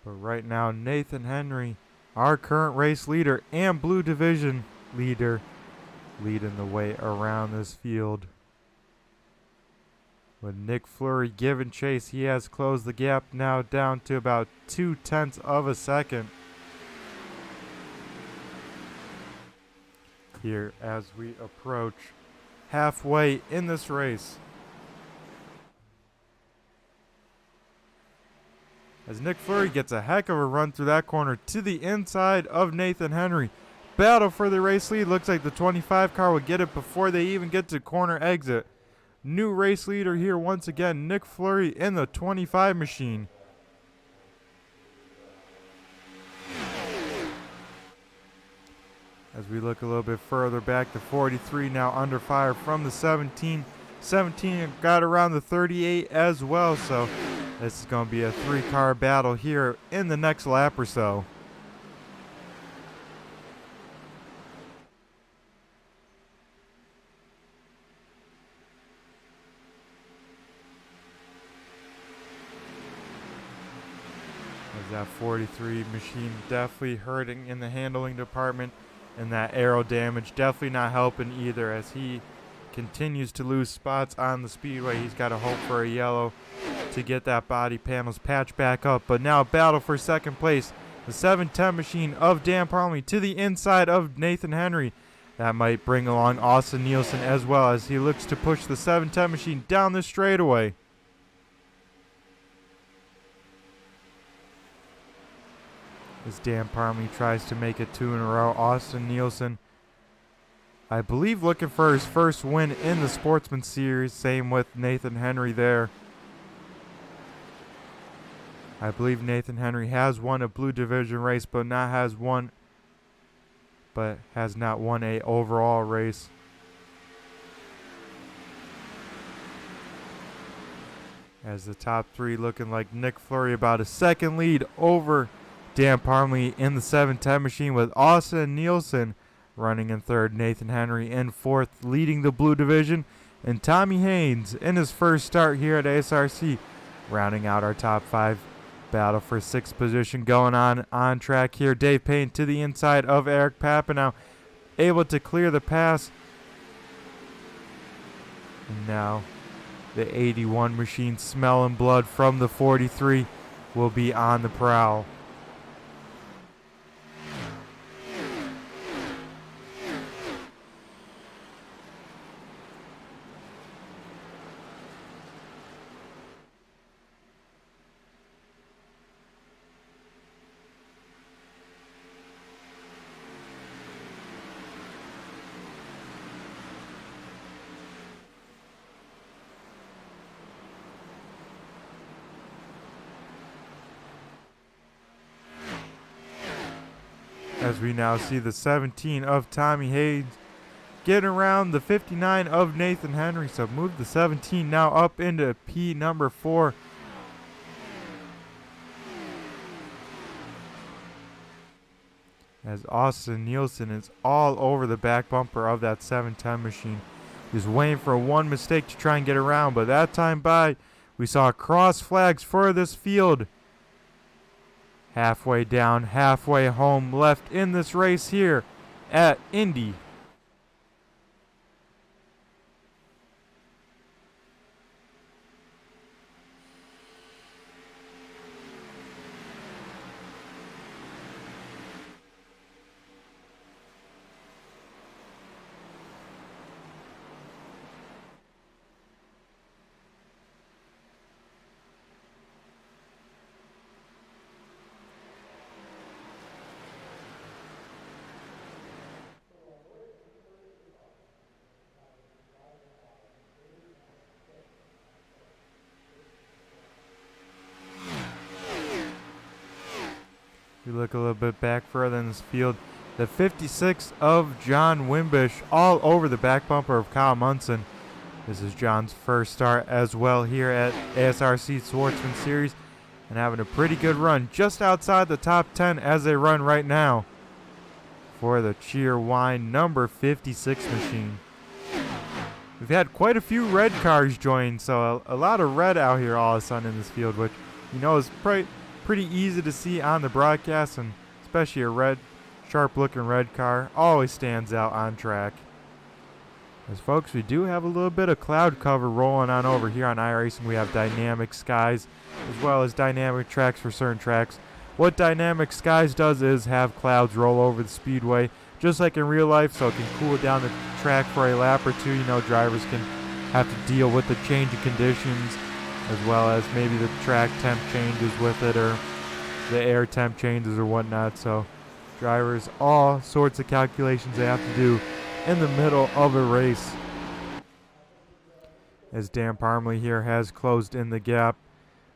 But right now, Nathan Henry, our current race leader and Blue Division leader, leading the way around this field. With Nick Fleury giving chase, he has closed the gap now down to about 0.2 of a second. Here as we approach halfway in this race. As Nick Fleury gets a heck of a run through that corner to the inside of Nathan Henry. Battle for the race lead. Looks like the 25 car will get it before they even get to corner exit. New race leader here once again, Nick Fleury in the 25 machine. As we look a little bit further back, the 43 now under fire from the 17. 17 got around the 38 as well, so this is going to be a 3-car battle here in the next lap or so. As that 43 machine definitely hurting in the handling department, and that aero damage definitely not helping either as he continues to lose spots on the speedway. He's got to hope for a yellow to get that body panels patched back up. But now battle for second place. The 710 machine of Dan Parmley to the inside of Nathan Henry. That might bring along Austin Nielsen as well as he looks to push the 710 machine down the straightaway. As Dan Parmley tries to make it 2 in a row. Austin Nielsen, I believe, looking for his first win in the Sportsman Series. Same with Nathan Henry there. I believe Nathan Henry has won a Blue Division race, but has not won a overall race. As the top 3 looking like Nick Fleury about a second lead over Dan Parmley in the 710 machine with Austin Nielsen running in third, Nathan Henry in fourth, leading the blue division, and Tommy Haynes in his first start here at ASRC, rounding out our top five. Battle for sixth position going on track here. Dave Payne to the inside of Eric Papanow, able to clear the pass. And now the 81 machine, smelling blood from the 43, will be on the prowl. As we now see the 17 of Tommy Haynes getting around the 59 of Nathan Henry. So move the 17 now up into P number 4. As Austin Nielsen is all over the back bumper of that 710 machine. He's waiting for one mistake to try and get around, but that time by, we saw cross flags for this field. Halfway down, halfway home, left in this race here at Indy. We look a little bit back further in this field. The 56 of John Wimbish all over the back bumper of Kyle Munson. This is John's first start as well here at ASRC Sportsman Series, and having a pretty good run just outside the top 10 as they run right now for the Cheerwine number 56 machine. We've had quite a few red cars join, so a lot of red out here all of a sudden in this field, which you know is pretty easy to see on the broadcast, and especially a red, sharp-looking red car always stands out on track. As folks, we do have a little bit of cloud cover rolling on over here on iRacing. We have dynamic skies as well as dynamic tracks for certain tracks. What dynamic skies does is have clouds roll over the speedway, just like in real life, so it can cool down the track for a lap or two. You know, drivers can have to deal with the change in conditions, as well as maybe the track temp changes with it, or the air temp changes or whatnot. So drivers, all sorts of calculations they have to do in the middle of a race. As Dan Parmley here has closed in the gap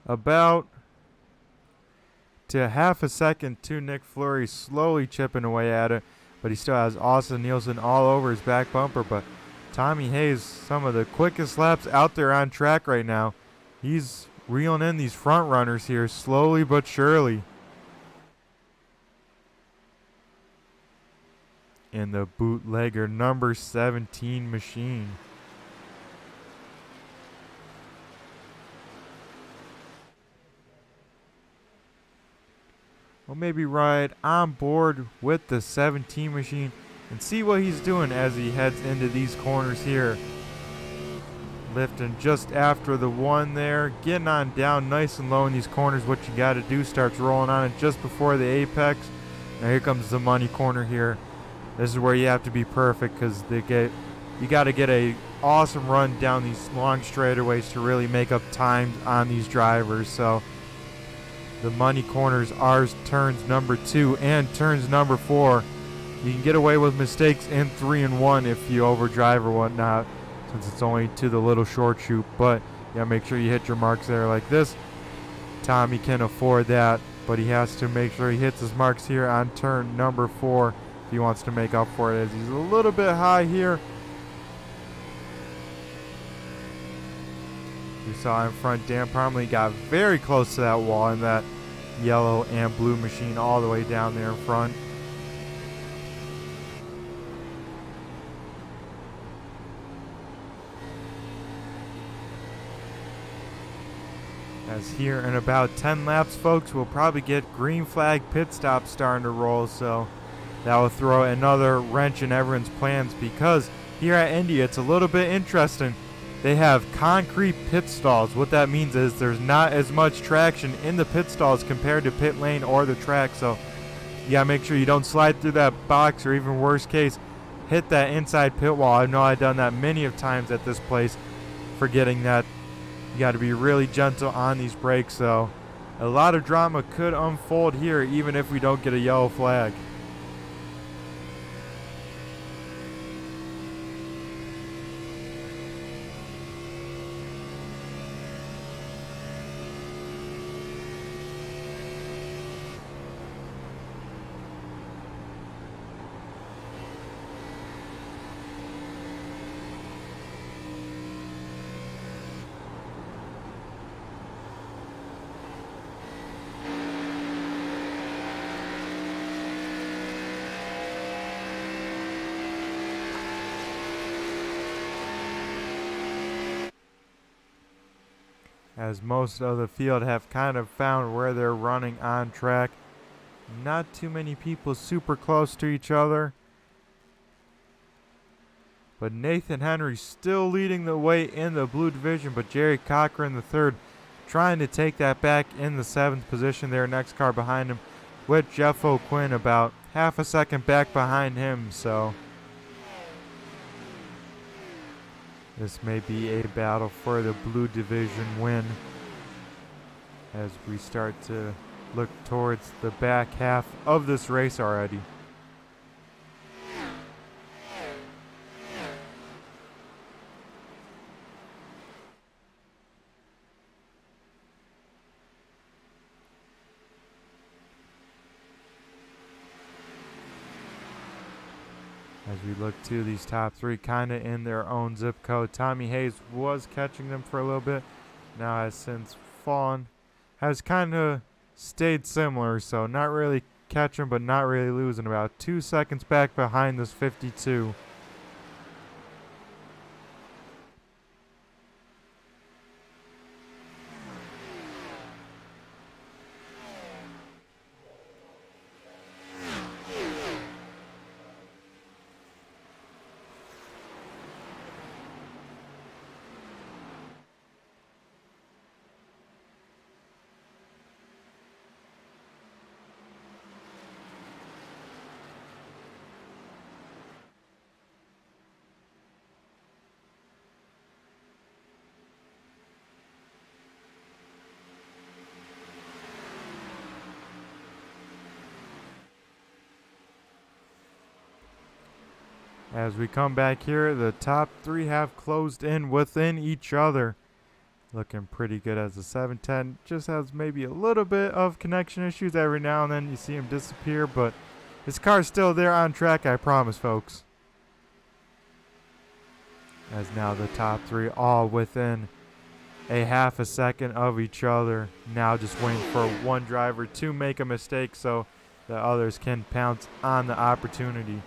about to half a second to Nick Fleury, slowly chipping away at it, but he still has Austin Nielsen all over his back bumper. But Tommy Hayes, some of the quickest laps out there on track right now. He's reeling in these front runners here slowly but surely. In the bootlegger number 17 machine. We'll maybe ride on board with the 17 machine and see what he's doing as he heads into these corners here. Lifting just after the one there, getting on down nice and low in these corners. What you got to do, starts rolling on it just before the apex. Now here comes the money corner here. This is where you have to be perfect, because you got to get a awesome run down these long straightaways to really make up time on these drivers. So the money corners are turns number 2 and turns number 4. You can get away with mistakes in 3 and 1 if you overdrive or whatnot, since it's only to the little short chute, but you gotta make sure you hit your marks there like this. Tommy can afford that, but he has to make sure he hits his marks here on turn number 4 if he wants to make up for it, as he's a little bit high here. We saw in front Dan Parmley got very close to that wall, and that yellow and blue machine all the way down there in front. As here in about 10 laps, folks, we'll probably get green flag pit stops starting to roll, so that will throw another wrench in everyone's plans, because here at Indy it's a little bit interesting. They have concrete pit stalls. What that means is there's not as much traction in the pit stalls compared to pit lane or the track, so you gotta make sure you don't slide through that box, or even worst case, hit that inside pit wall. I know I've done that many of times at this place, forgetting that you got to be really gentle on these brakes. So a lot of drama could unfold here even if we don't get a yellow flag. As most of the field have kind of found where they're running on track. Not too many people super close to each other. But Nathan Henry still leading the way in the blue division, but Jerry Cochran the third trying to take that back in the 7th position there. Next car behind him with Jeff O'Quinn about half a second back behind him, so this may be a battle for the blue division win as we start to look towards the back half of this race already. As we look to these top three kind of in their own zip code. Tommy Hayes was catching them for a little bit. Now has since fallen. Has kind of stayed similar, so not really catching but not really losing. About 2 seconds back behind this 52. As we come back here, the top three have closed in within each other. Looking pretty good as the 710 just has maybe a little bit of connection issues every now and then. You see him disappear, but his car's still there on track, I promise, folks. As now the top three all within a half a second of each other. Now just waiting for one driver to make a mistake so the others can pounce on the opportunity.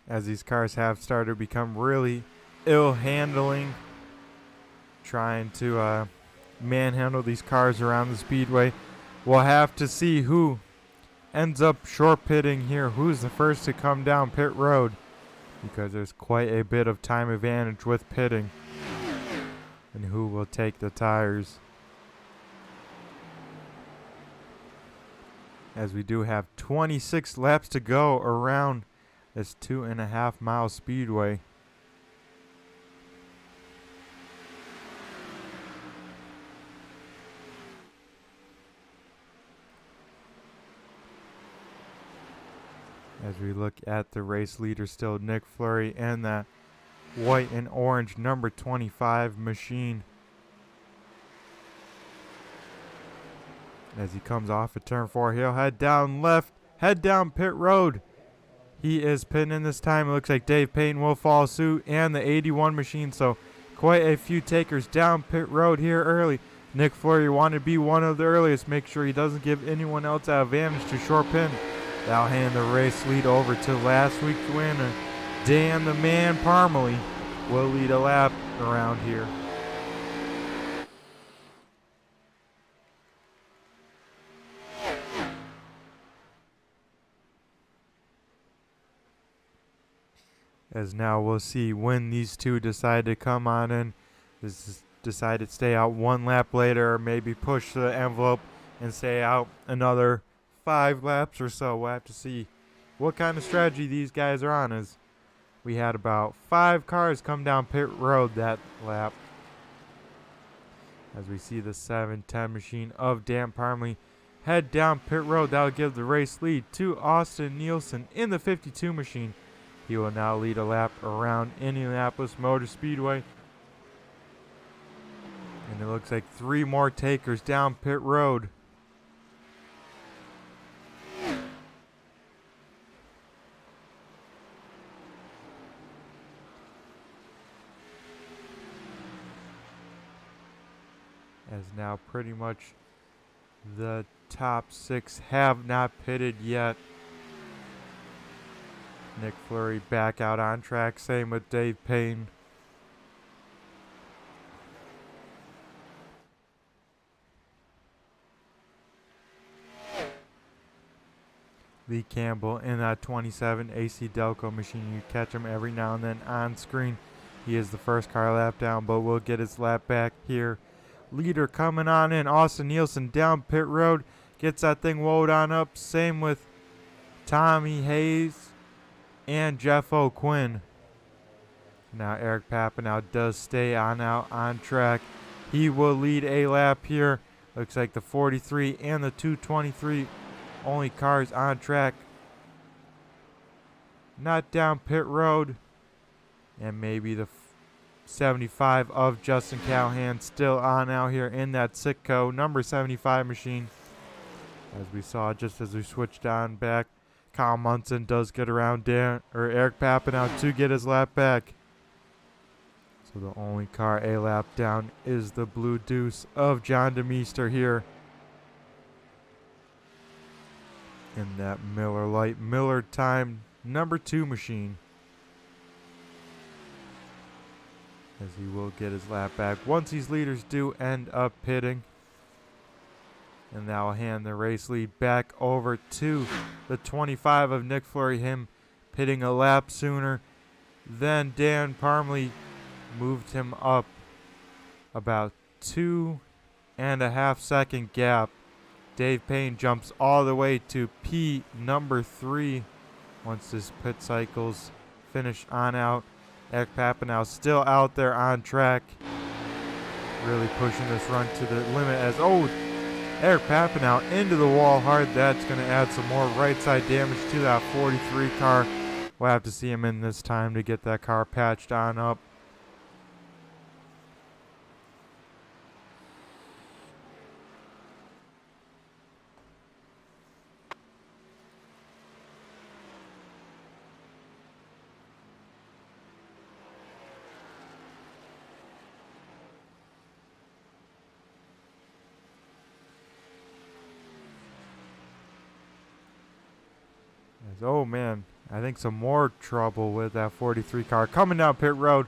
As these cars have started to become really ill handling, trying to manhandle these cars around the speedway. We'll have to see who ends up short pitting here, who's the first to come down pit road, because there's quite a bit of time advantage with pitting, and who will take the tires. As we do have 26 laps to go around this 2.5 mile speedway. As we look at the race leader, still Nick Fleury and that white and orange number 25 machine. As he comes off of turn 4, he'll head down left, head down pit road. He is pitting in this time. It looks like Dave Payne will follow suit and the 81 machine. So quite a few takers down pit road here early. Nick Fleury wanted to be one of the earliest. Make sure he doesn't give anyone else an advantage to short pin. That'll hand the race lead over to last week's winner, Dan the Man Parmalee, will lead a lap around here. As now we'll see when these two decide to come on in. This is decided to stay out one lap later, or maybe push the envelope and stay out another 5 laps or so. We'll have to see what kind of strategy these guys are on, as we had about 5 cars come down pit road that lap. As we see the 7-10 machine of Dan Parmalee head down pit road, that'll give the race lead to Austin Nielsen in the 52 machine. He will now lead a lap around Indianapolis Motor Speedway. And it looks like 3 more takers down pit road. As now pretty much the top 6 have not pitted yet. Nick Fleury back out on track. Same with Dave Payne. Lee Campbell in that 27 AC Delco machine. You catch him every now and then on screen. He is the first car lap down, but will get his lap back here. Leader coming on in. Austin Nielsen down pit road. Gets that thing woed on up. Same with Tommy Hayes and Jeff O'Quinn. Now Eric Papanow does stay on out on track. He will lead a lap here. Looks like the 43 and the 223 only cars on track. Not down pit road. And maybe the 75 of Justin Callahan still on out here in that Sitco number 75 machine. As we saw just as we switched on back, Kyle Munson does get around Eric Papanow to get his lap back. So the only car a lap down is the Blue Deuce of John DeMeester here. In that Miller Lite Miller time number 2 machine. As he will get his lap back once these leaders do end up pitting. And that will hand the race lead back over to the 25 of Nick Fleury, him pitting a lap sooner. Then Dan Parmalee moved him up about 2.5 second gap. Dave Payne jumps all the way to P number 3 once his pit cycles finish on out. Eric Papanow still out there on track. Really pushing this run to the limit as, Eric Papanow into the wall hard. That's going to add some more right side damage to that 43 car. We'll have to see him in this time to get that car patched on up. Oh man, I think some more trouble with that 43 car coming down pit road.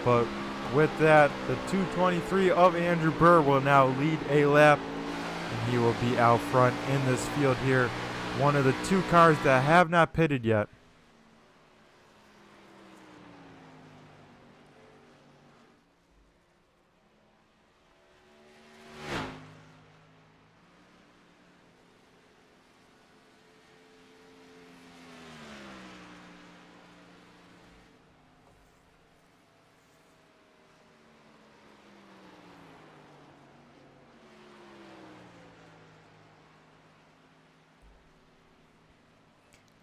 But with that, the 223 of Andrew Burr will now lead a lap. And he will be out front in this field here. One of the 2 cars that have not pitted yet.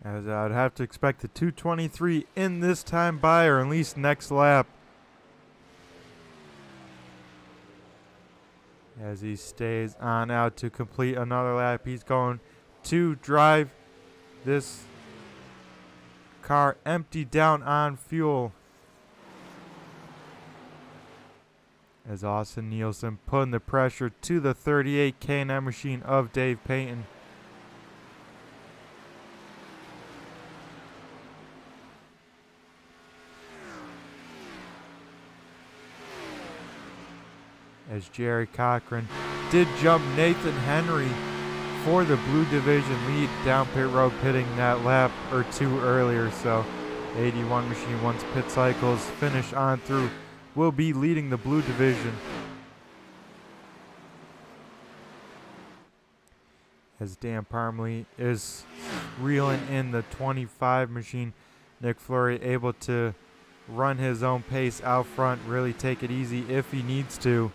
as I'd have to expect the 2:23 in this time by, or at least next lap. As he stays on out to complete another lap, he's going to drive this car empty down on fuel. As Austin Nielsen putting the pressure to the 38 K&M machine of Dave Payton. As Jerry Cochran did jump Nathan Henry for the Blue Division lead down pit road, pitting that lap or two earlier. So 81 machine, once pit cycles finish on through, will be leading the Blue Division. As Dan Parmley is reeling in the 25 machine, Nick Fleury able to run his own pace out front, really take it easy if he needs to.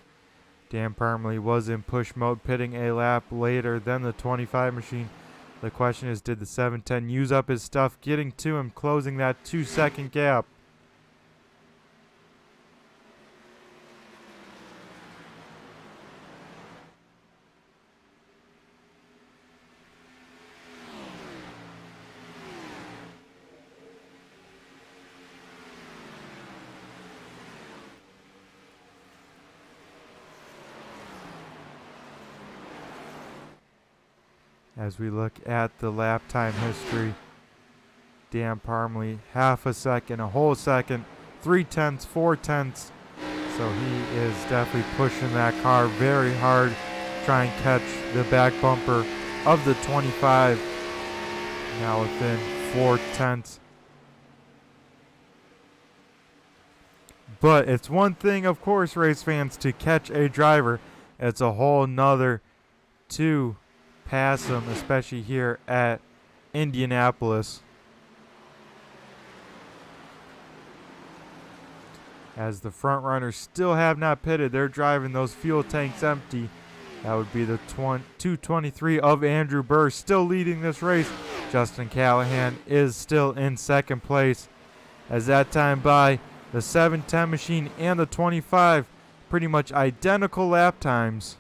Dan Parmley was in push mode, pitting a lap later than the 25 machine. The question is, did the 710 use up his stuff getting to him, closing that 2-second gap? As we look at the lap time history, Dan Parmley, half a second, a whole second, 3/10, 4/10. So he is definitely pushing that car very hard, trying to catch the back bumper of the 25. Now within 4/10. But it's one thing, of course, race fans, to catch a driver. It's a whole nother to pass him, especially here at Indianapolis. As the front runners still have not pitted, they're driving those fuel tanks empty. That would be the 2:23 of Andrew Burr, still leading this race. Justin Callahan is still in second place. As that time by, the 710 machine and the 25, pretty much identical lap times.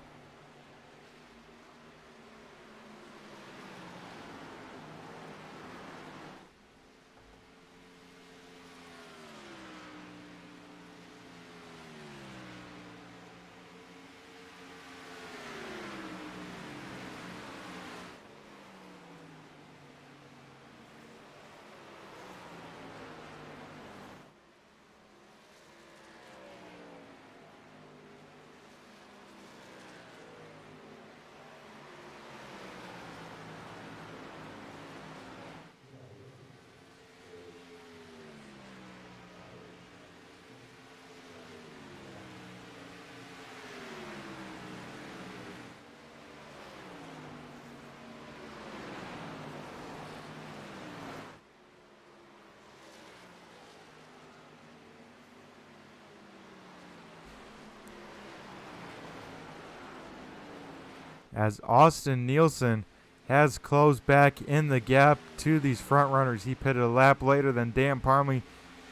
As Austin Nielsen has closed back in the gap to these front runners. He pitted a lap later than Dan Parmley,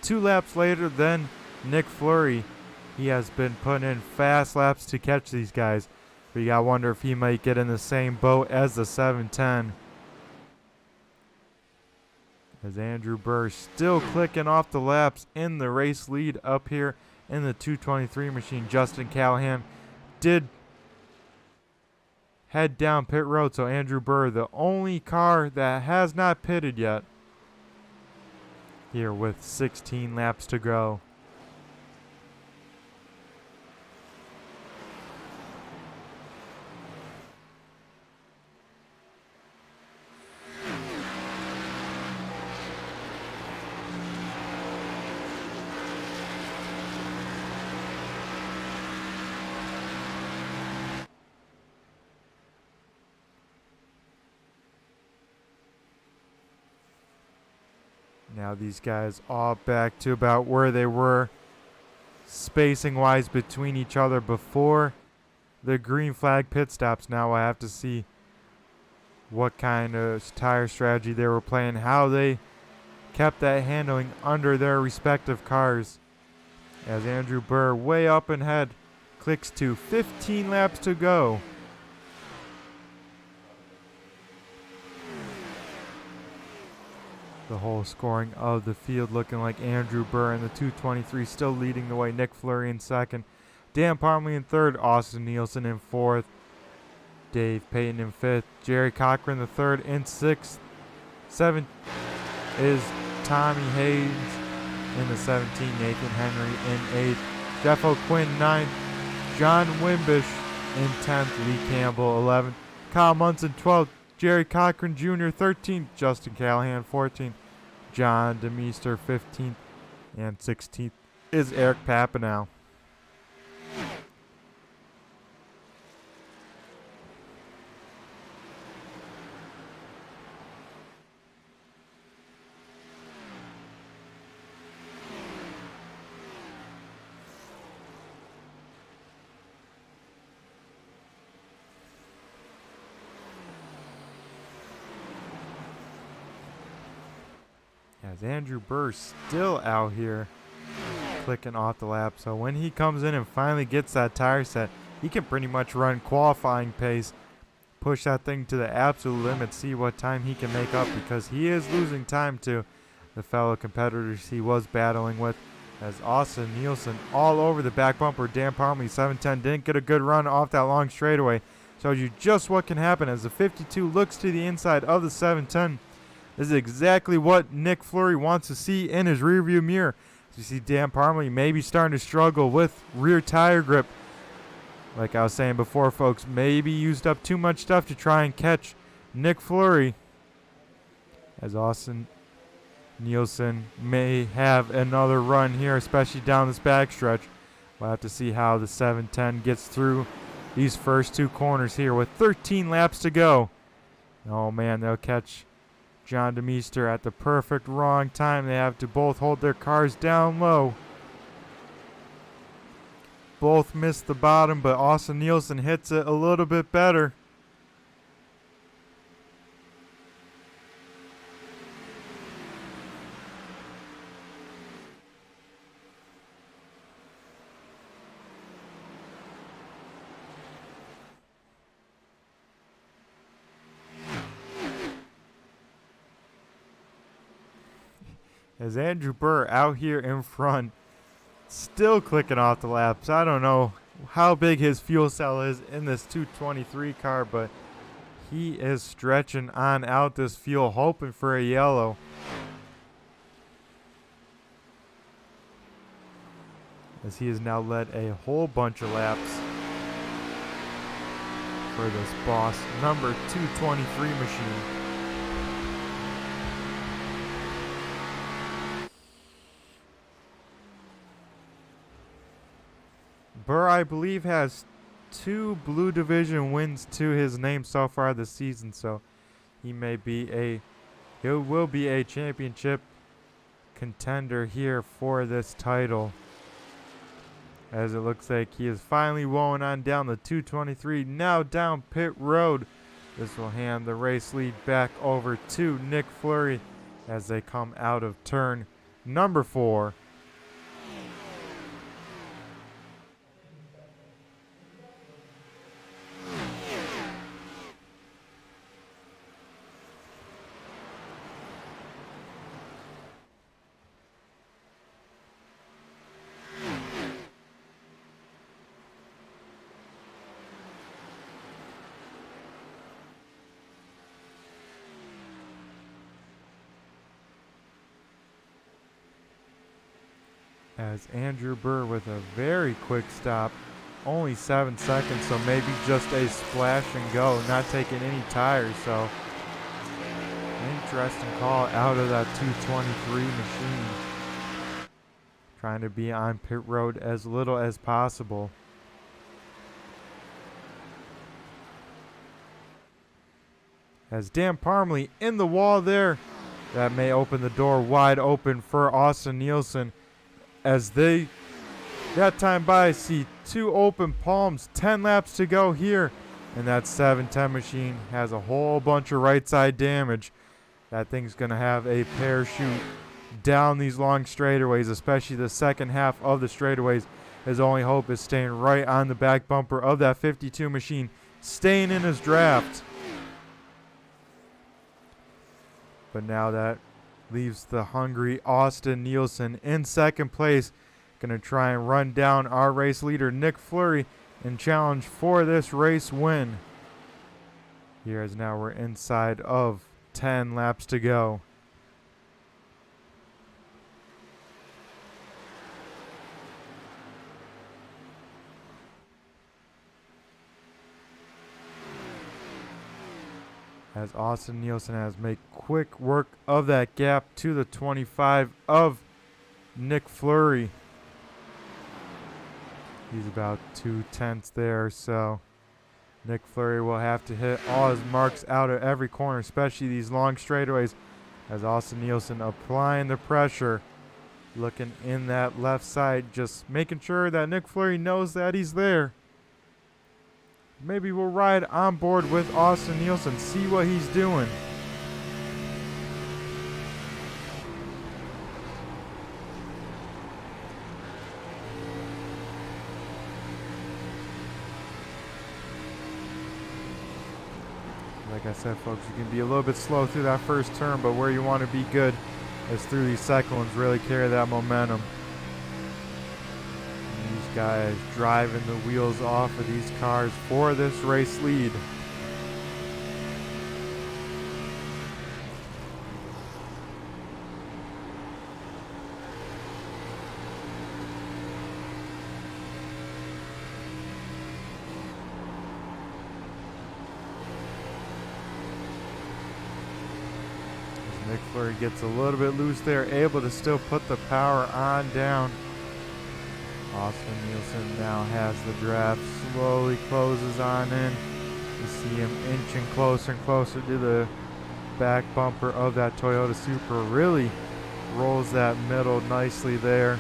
2 laps later than Nick Fleury. He has been putting in fast laps to catch these guys. But you gotta wonder if he might get in the same boat as the 710. As Andrew Burr still clicking off the laps in the race lead up here in the 223 machine. Justin Callahan did head down pit road, so Andrew Burr, the only car that has not pitted yet, here with 16 laps to go. Now these guys all back to about where they were spacing-wise between each other before the green flag pit stops. Now I have to see what kind of tire strategy they were playing, how they kept that handling under their respective cars. As Andrew Burr, way up ahead, clicks to 15 laps to go. The whole scoring of the field looking like Andrew Burr in the 223 still leading the way. Nick Fleury in second. Dan Parmley in third. Austin Nielsen in fourth. Dave Payton in fifth. Jerry Cochran the third. In sixth. Seventh is Tommy Hayes in the 17. Nathan Henry in eighth. Jeff O'Quinn ninth. John Wimbish in 10th. Lee Campbell 11th. Kyle Munson 12th. Jerry Cochran Jr. 13th. Justin Callahan 14th. John DeMeester 15th. And 16th is Eric Papanow. As Andrew Burr still out here clicking off the lap. So when he comes in and finally gets that tire set, he can pretty much run qualifying pace, push that thing to the absolute limit, see what time he can make up, because he is losing time to the fellow competitors he was battling with. As Austin Nielsen all over the back bumper. Dan Parmley 710 didn't get a good run off that long straightaway. Shows you just what can happen as the 52 looks to the inside of the 710. This is exactly what Nick Fleury wants to see in his rearview mirror. You see Dan Parmley maybe starting to struggle with rear tire grip. Like I was saying before, folks, maybe used up too much stuff to try and catch Nick Fleury. As Austin Nielsen may have another run here, especially down this backstretch. We'll have to see how the 710 gets through these first two corners here with 13 laps to go. Oh, man, they'll catch John DeMeester at the perfect wrong time. They have to both hold their cars down low. Both missed the bottom, but Austin Nielsen hits it a little bit better. As Andrew Burr out here in front, still clicking off the laps. I don't know how big his fuel cell is in this 223 car, but he is stretching on out this fuel, hoping for a yellow. As he has now led a whole bunch of laps for this Boss number 223 machine. Burr, I believe, has 2 Blue Division wins to his name so far this season, so he will be a championship contender here for this title. As it looks like he is finally rolling on down the 223, now down pit road. This will hand the race lead back over to Nick Fleury as they come out of turn number 4. As Andrew Burr with a very quick stop, only 7 seconds, so maybe just a splash and go, not taking any tires. So interesting call out of that 223 machine, trying to be on pit road as little as possible. As Dan Parmley in the wall there, that may open the door wide open for Austin Nielsen. As they, that time by, see 2 open palms, 10 laps to go here And that 710 machine has a whole bunch of right side damage. That thing's going to have a parachute down these long straightaways, especially the second half of the straightaways. His only hope is staying right on the back bumper of that 52 machine, staying in his draft. But now that leaves the hungry Austin Nielsen in second place. Going to try and run down our race leader, Nick Fleury, and challenge for this race win. Here as now we're inside of 10 laps to go. As Austin Nielsen has made quick work of that gap to the 25 of Nick Fleury. He's about 2/10 there, so Nick Fleury will have to hit all his marks out of every corner, especially these long straightaways, as Austin Nielsen applying the pressure, looking in that left side, just making sure that Nick Fleury knows that he's there. Maybe we'll ride on board with Austin Nielsen, see what he's doing. Like I said, folks, you can be a little bit slow through that first turn, but where you want to be good is through these second ones, really carry that momentum. And these guys driving the wheels off of these cars for this race lead. Nick Fleury gets a little bit loose there, able to still put the power on down. Austin Nielsen now has the draft, slowly closes on in. You see him inching closer and closer to the back bumper of that Toyota Supra. Really rolls that middle nicely there.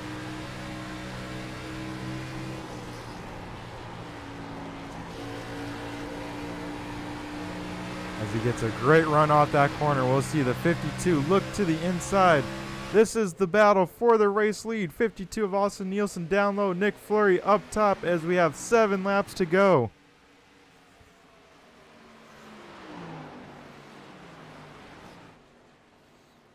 As he gets a great run off that corner, we'll see the 52 look to the inside. This is the battle for the race lead. 52 of Austin Nielsen down low, Nick Fleury up top as we have 7 laps to go.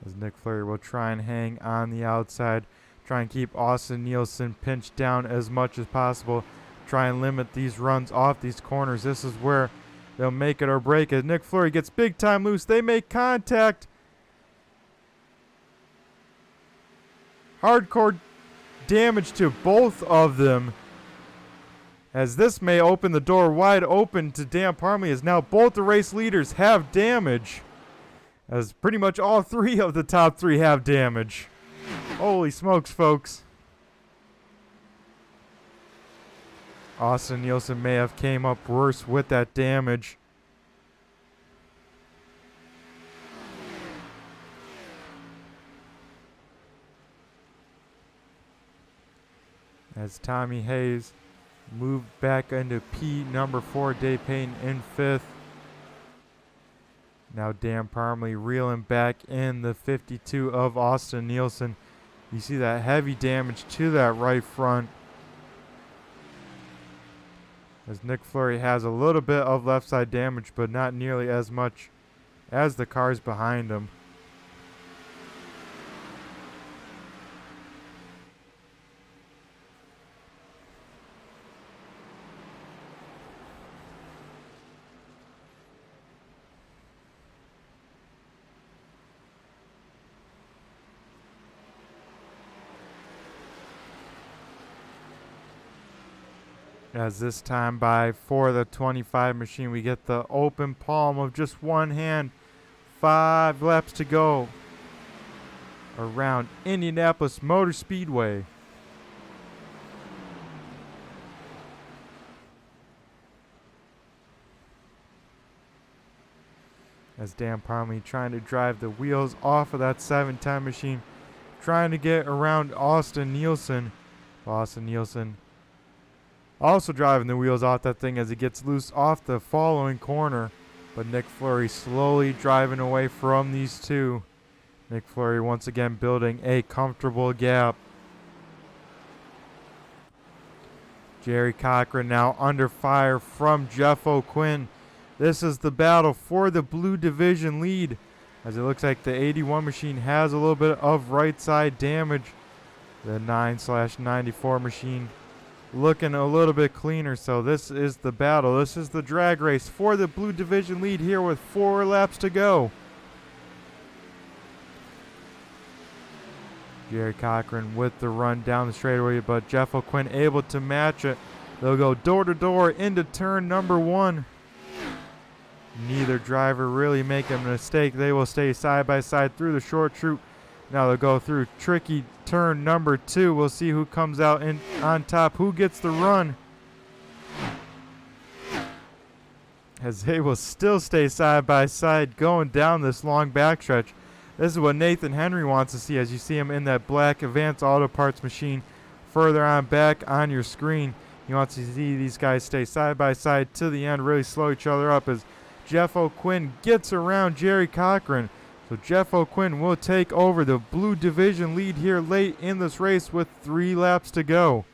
As Nick Fleury will try and hang on the outside, try and keep Austin Nielsen pinched down as much as possible, try and limit these runs off these corners. This is where they'll make it or break it. Nick Fleury gets big time loose. They make contact. Hardcore damage to both of them. As this may open the door wide open to Dan Parmley, as now both the race leaders have damage. As pretty much all 3 of the top 3 have damage. Holy smokes, folks. Austin Nielsen may have came up worse with that damage. As Tommy Hayes moved back into P number 4, Dave Payton in 5th. Now Dan Parmley reeling back in the 52 of Austin Nielsen. You see that heavy damage to that right front. As Nick Fleury has a little bit of left side damage, but not nearly as much as the cars behind him. As this time for the 25 machine, we get the open palm of just one hand. 5 laps to go around Indianapolis Motor Speedway. As Dan Parmley trying to drive the wheels off of that 710 machine, trying to get around Austin Nielsen. Austin Nielsen Also driving the wheels off that thing as he gets loose off the following corner. But Nick Fleury slowly driving away from these two. Nick Fleury once again building a comfortable gap. Jerry Cochran now under fire from Jeff O'Quinn. This is the battle for the blue division lead, as it looks like the 81 machine has a little bit of right side damage. The 9/94 machine looking a little bit cleaner, so this is the battle. This is the drag race for the blue division lead here with 4 laps to go. Jerry Cochran with the run down the straightaway, but Jeff O'Quinn able to match it. They'll go door to door into turn number 1. Neither driver really making a mistake. They will stay side by side through the short chute. Now they'll go through tricky turn number 2. We'll see who comes out on top, who gets the run, as they will still stay side by side going down this long backstretch. This is what Nathan Henry wants to see, as you see him in that black Advanced Auto Parts machine further on back on your screen. He wants to see these guys stay side by side to the end, really slow each other up as Jeff O'Quinn gets around Jerry Cochran. So Jeff O'Quinn will take over the blue division lead here late in this race with 3 laps to go.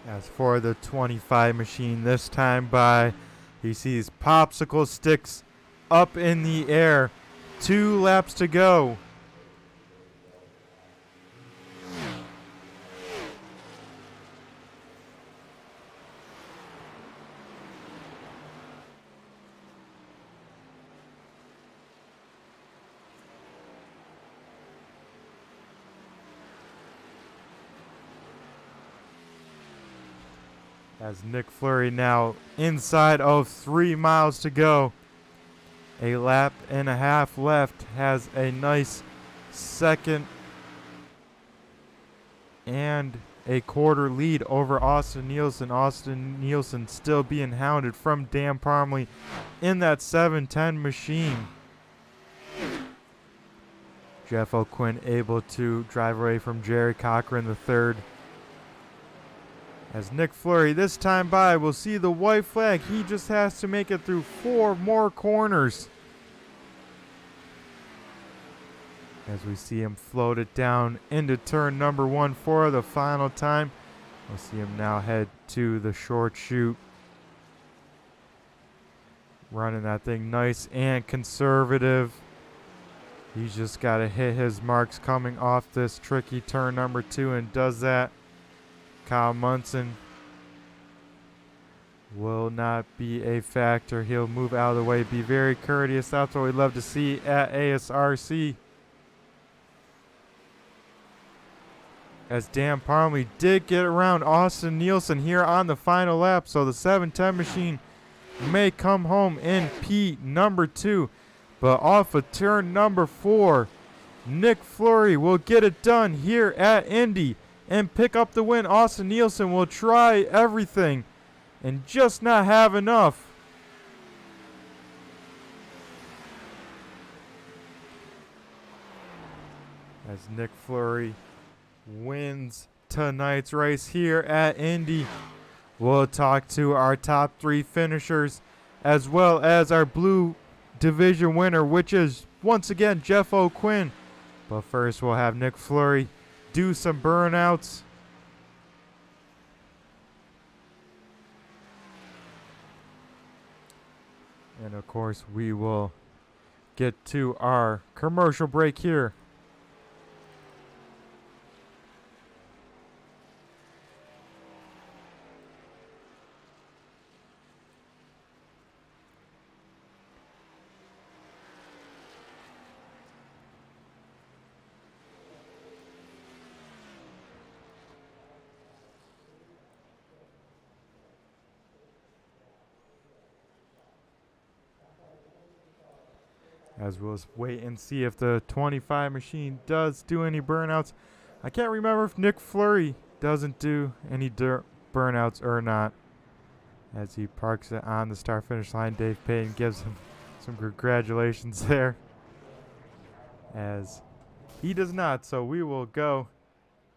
As for the 25 machine, this time by, he sees popsicle sticks up in the air. 2 laps to go. As Nick Fleury now inside of 3 miles to go. A lap and a half left. Has a nice second and a quarter lead over Austin Nielsen. Austin Nielsen still being hounded from Dan Parmley in that 710 machine. Jeff O'Quinn able to drive away from Jerry Cochran the third. As Nick Fleury this time by will see the white flag. He just has to make it through 4 more corners. As we see him float it down into turn number 1 for the final time. We'll see him now head to the short chute. Running that thing nice and conservative. He's just got to hit his marks coming off this tricky turn number 2 and does that. Kyle Munson will not be a factor. He'll move out of the way, be very courteous. That's what we'd love to see at ASRC. As Dan Parmley did get around Austin Nielsen here on the final lap, so the 710 machine may come home in P number 2. But off of turn number 4, Nick Fleury will get it done here at Indy and pick up the win. Austin Nielsen will try everything and just not have enough. As Nick Fleury wins tonight's race here at Indy. We'll talk to our top 3 finishers as well as our blue division winner, which is once again Jeff O'Quinn. But first we'll have Nick Fleury do some burnouts. And of course we will get to our commercial break here. as we'll wait and see if the 25 machine does do any burnouts. I can't remember if Nick Fleury doesn't do any burnouts or not. As he parks it on the start finish line, Dave Payton gives him some congratulations there, as he does not. So we will go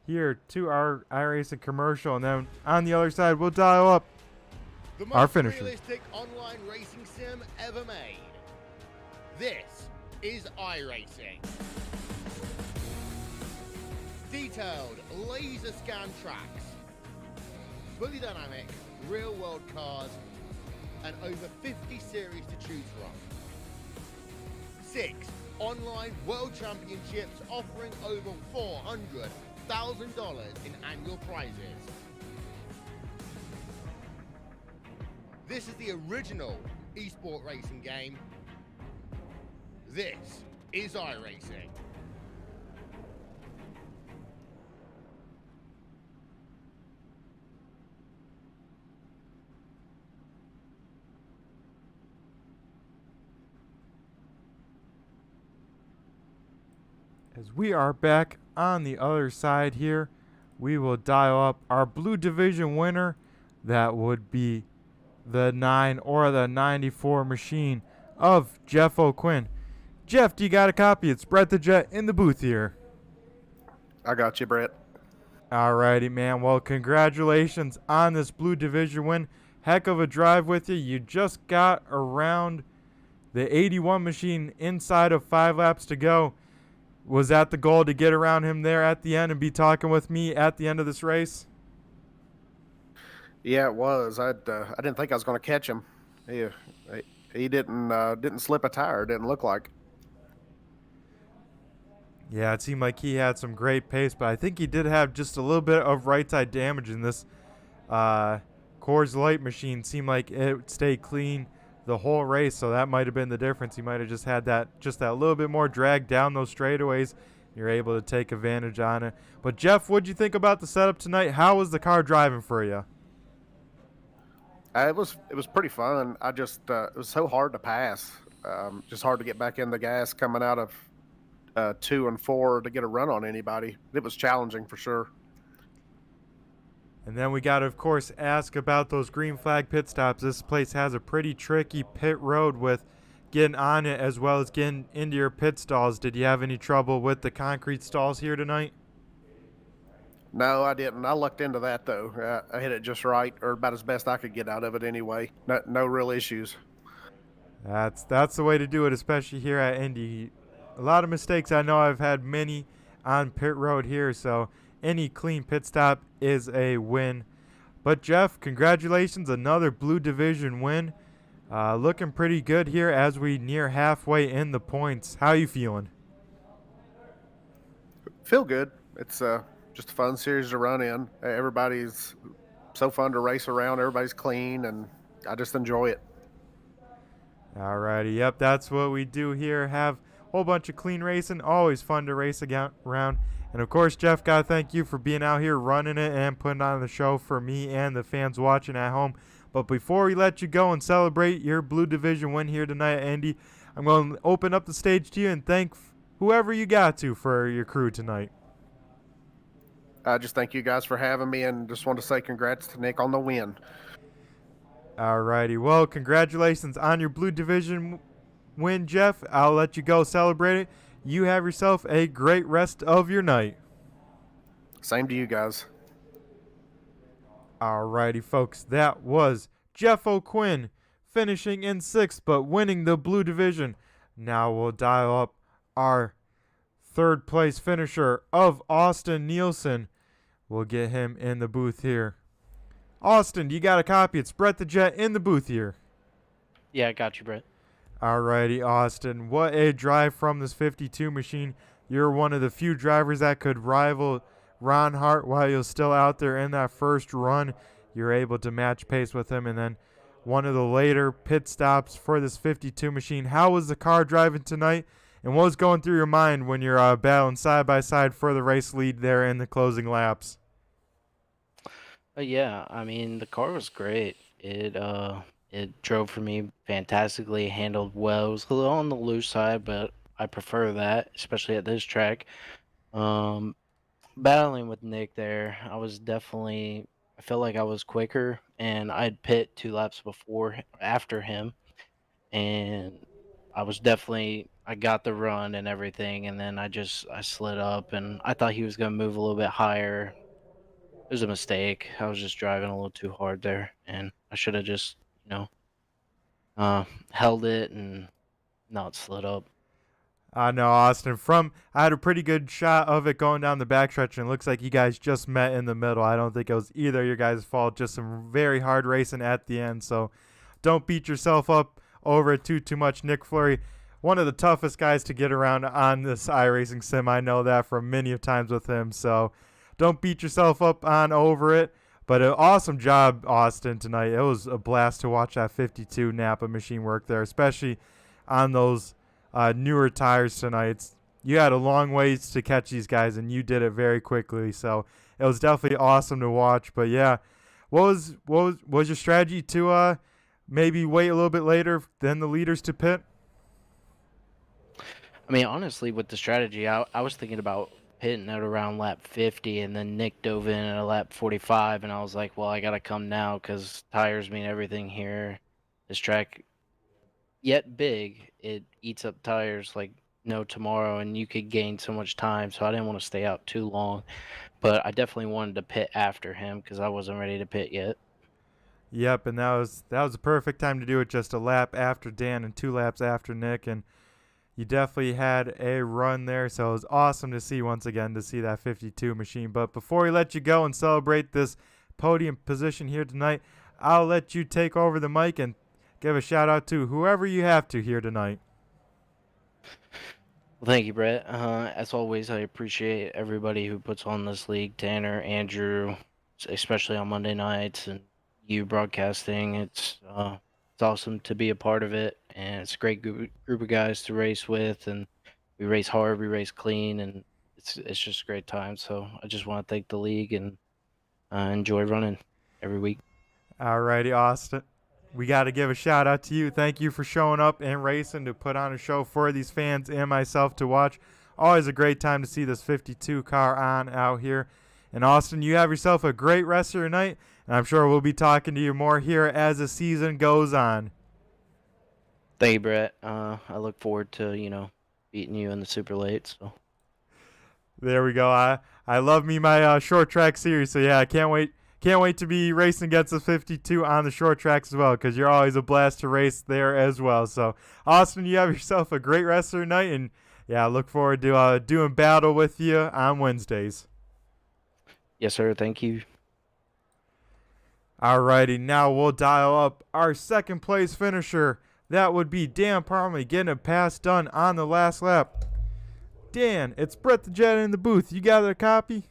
here to our iRacing commercial, and then on the other side we'll dial up our finisher. The most realistic online racing sim ever made. This is iRacing. Detailed laser scan tracks, fully dynamic real world cars, and over 50 series to choose from. 6 online world championships offering over $400,000 in annual prizes. This is the original esport racing game. This is iRacing. As we are back on the other side here, we will dial up our Blue Division winner. That would be the 9 or the 94 machine of Jeff O'Quinn. Jeff, do you got a copy? It's Brett the Jet in the booth here. I got you, Brett. Alrighty, man. Well, congratulations on this Blue Division win. Heck of a drive with you. You just got around the 81 machine inside of 5 laps to go. Was that the goal, to get around him there at the end and be talking with me at the end of this race? Yeah, it was. I didn't think I was going to catch him. He didn't slip a tire. Didn't look like. Yeah, it seemed like he had some great pace, but I think he did have just a little bit of right side damage in this Coors Light machine. Seemed like it stayed clean the whole race, so that might have been the difference. He might have just had that little bit more drag down those straightaways. You're able to take advantage on it. But Jeff, what'd you think about the setup tonight? How was the car driving for you? It was pretty fun. I just it was so hard to pass. Just hard to get back in the gas coming out of 2 and 4 to get a run on anybody. It was challenging for sure. And then we got to, of course, ask about those green flag pit stops. This place has a pretty tricky pit road with getting on it as well as getting into your pit stalls. Did you have any trouble with the concrete stalls here tonight? No, I didn't. I lucked into that, though. I hit it just right, or about as best I could get out of it anyway. No real issues. That's the way to do it, especially here at Indy. A lot of mistakes. I know I've had many on pit road here, so any clean pit stop is a win. But Jeff, congratulations, another Blue Division win. Looking pretty good here as we near halfway in the points. How you feeling? Feel good. It's just a fun series to run in. Everybody's so fun to race around. Everybody's clean, and I just enjoy it. Alrighty, yep, that's what we do here. Have a whole bunch of clean racing. Always fun to race around. And, of course, Jeff, got to thank you for being out here running it and putting on the show for me and the fans watching at home. But before we let you go and celebrate your Blue Division win here tonight at Indy, I'm going to open up the stage to you and thank whoever you got to for your crew tonight. I just thank you guys for having me, and just want to say congrats to Nick on the win. Alrighty, well, congratulations on your Blue Division win, Jeff. I'll let you go celebrate it. You have yourself a great rest of your night. Same to you guys. Alrighty, folks, that was Jeff O'Quinn finishing in 6th but winning the Blue Division. Now we'll dial up our 3rd place finisher of Austin Nielsen. We'll get him in the booth here. Austin, you got a copy? It's Brett the Jet in the booth here. Yeah, I got you, Brett. Alrighty, Austin. What a drive from this 52 machine. You're one of the few drivers that could rival Ron Hart while he was still out there in that first run. You're able to match pace with him. And then one of the later pit stops for this 52 machine. How was the car driving tonight? And what was going through your mind when you're battling side by side for the race lead there in the closing laps? Yeah, I mean, the car was great. It It drove for me fantastically, handled well. It was a little on the loose side, but I prefer that, especially at this track. Um, Battling with Nick there, I felt like I was quicker, and I'd pit 2 laps after him, and I got the run and everything, and then I slid up, and I thought he was gonna move a little bit higher. It was a mistake. I was just driving a little too hard there, and I should have just, you know, held it and not slid up. No, Austin. I had a pretty good shot of it going down the backstretch, and it looks like you guys just met in the middle. I don't think it was either of your guys' fault. Just some very hard racing at the end. So don't beat yourself up over it too much. Nick Fleury, one of the toughest guys to get around on this iRacing sim. I know that from many of times with him. So don't beat yourself up on over it. But an awesome job, Austin, tonight. It was a blast to watch that 52 Napa machine work there, especially on those newer tires tonight. You had a long ways to catch these guys, and you did it very quickly. So it was definitely awesome to watch. But yeah, what was your strategy to maybe wait a little bit later than the leaders to pit? I mean, honestly, with the strategy, I was thinking about hitting at around lap 50, and then Nick dove in at lap 45, and I was like, well, I got to come now because tires mean everything here. This track, yet big, it eats up tires like no tomorrow, and you could gain so much time, so I didn't want to stay out too long. But I definitely wanted to pit after him because I wasn't ready to pit yet. Yep, and that was the perfect time to do it, just a lap after Dan and 2 laps after Nick, and you definitely had a run there, so it was awesome to see once again to see that 52 machine. But before we let you go and celebrate this podium position here tonight, I'll let you take over the mic and give a shout out to whoever you have to here tonight. Well, thank you, Brett. As always, I appreciate everybody who puts on this league. Tanner, Andrew, especially on Monday nights, and you broadcasting. It's awesome to be a part of it, and it's a great group of guys to race with, and we race hard, we race clean, and it's just a great time. So I just want to thank the league and enjoy running every week. Alrighty, Austin. We got to give a shout out to you. Thank you for showing up and racing to put on a show for these fans and myself to watch. Always a great time to see this 52 car on out here. And Austin, you have yourself a great rest of your night, and I'm sure we'll be talking to you more here as the season goes on. Thank you, Brett. I look forward to, beating you in the super late. So there we go. I love me my short track series. So yeah, I can't wait to be racing against the 52 on the short tracks as well, because you're always a blast to race there as well. So Austin, you have yourself a great rest of your night, and yeah, I look forward to doing battle with you on Wednesdays. Yes, sir. Thank you. Alrighty, now we'll dial up our second place finisher. That would be Dan Parmley getting a pass done on the last lap. Dan, it's Brett the Jet in the booth. You got a copy?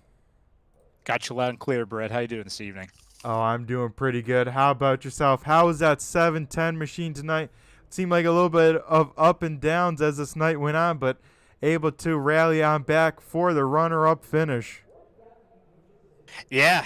Got you loud and clear, Brett. How you doing this evening? Oh, I'm doing pretty good. How about yourself? How was that 7-10 machine tonight? It seemed like a little bit of up and downs as this night went on, but able to rally on back for the runner-up finish. Yeah,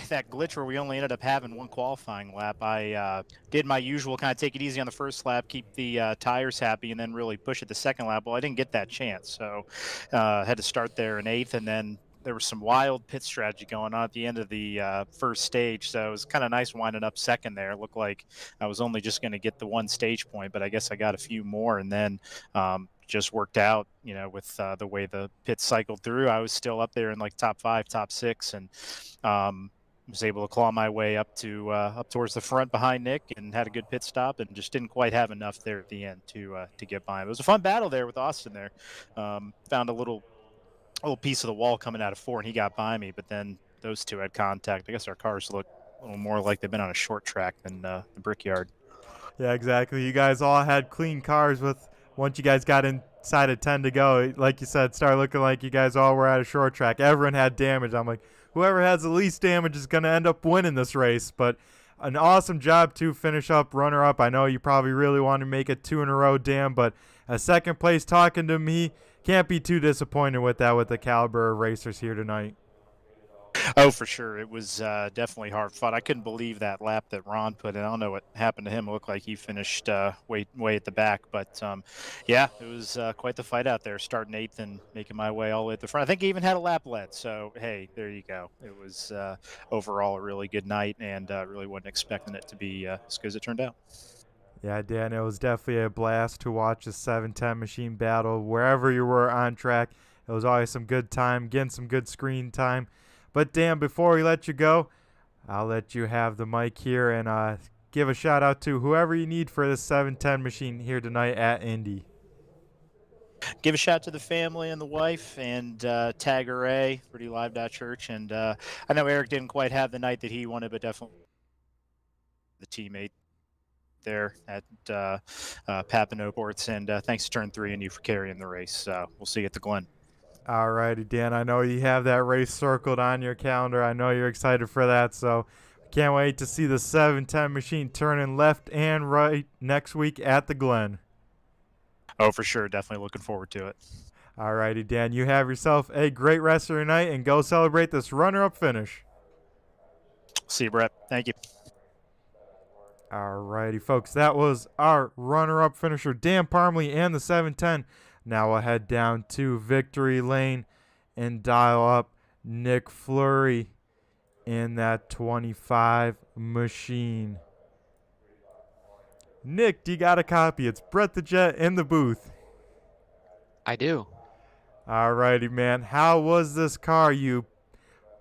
that glitch where we only ended up having one qualifying lap. I did my usual kind of take it easy on the first lap, keep the tires happy, and then really push it the second lap. Well, I didn't get that chance, so had to start there in 8th, and then there was some wild pit strategy going on at the end of the first stage, so it was kind of nice winding up second there. It looked like I was only just going to get the one stage point, but I guess I got a few more, and then just worked out, with the way the pits cycled through. I was still up there in like top 5, top 6, and was able to claw my way up towards the front behind Nick, and had a good pit stop, and just didn't quite have enough there at the end to get by him. It was a fun battle there with Austin there. Found a little piece of the wall coming out of 4, and he got by me, but then those two had contact. I guess our cars look a little more like they've been on a short track than the Brickyard. Yeah, exactly. You guys all had clean cars once you guys got inside of 10 to go. Like you said, started looking like you guys all were at a short track. Everyone had damage. I'm like, whoever has the least damage is going to end up winning this race. But an awesome job to finish up runner-up. I know you probably really want to make it 2 in a row, Dan, but a second place talking to me, can't be too disappointed with that with the caliber of racers here tonight. Oh, for sure. It was definitely hard fought. I couldn't believe that lap that Ron put in. I don't know what happened to him. It looked like he finished way at the back. But yeah, it was quite the fight out there, starting eighth and making my way all the way at the front. I think he even had a lap led. So, hey, there you go. It was overall a really good night, and really wasn't expecting it to be as good as it turned out. Yeah, Dan, it was definitely a blast to watch the 710 machine battle wherever you were on track. It was always some good time, getting some good screen time. But Dan, before we let you go, I'll let you have the mic here and give a shout out to whoever you need for this 710 machine here tonight at Indy. Give a shout to the family and the wife, and tag Ray for Live.Church. And I know Eric didn't quite have the night that he wanted, but definitely the teammate there at Papanoports. And thanks to Turn 3 and you for carrying the race. We'll see you at the Glen. All righty, Dan. I know you have that race circled on your calendar. I know you're excited for that, so can't wait to see the 710 machine turning left and right next week at the Glen. Oh, for sure. Definitely looking forward to it. All righty, Dan. You have yourself a great rest of your night and go celebrate this runner-up finish. See you, Brett. Thank you. All righty, folks. That was our runner-up finisher, Dan Parmley, and the 710. Now we'll head down to Victory Lane and dial up Nick Fleury in that 25 machine. Nick, do you got a copy? It's Brett the Jet in the booth. I do. All righty, man. How was this car? You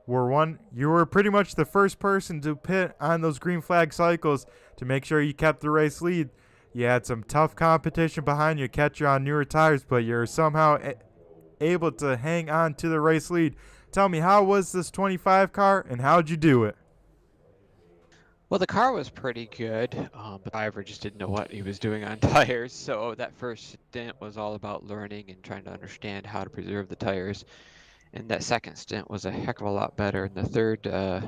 were pretty much the first person to pit on those green flag cycles to make sure you kept the race lead. You had some tough competition behind you, catch you on newer tires, but you're somehow able to hang on to the race lead. Tell me, how was this 25 car, and how'd you do it? Well, the car was pretty good, but the driver just didn't know what he was doing on tires. So that first stint was all about learning and trying to understand how to preserve the tires. And that second stint was a heck of a lot better. And the third, I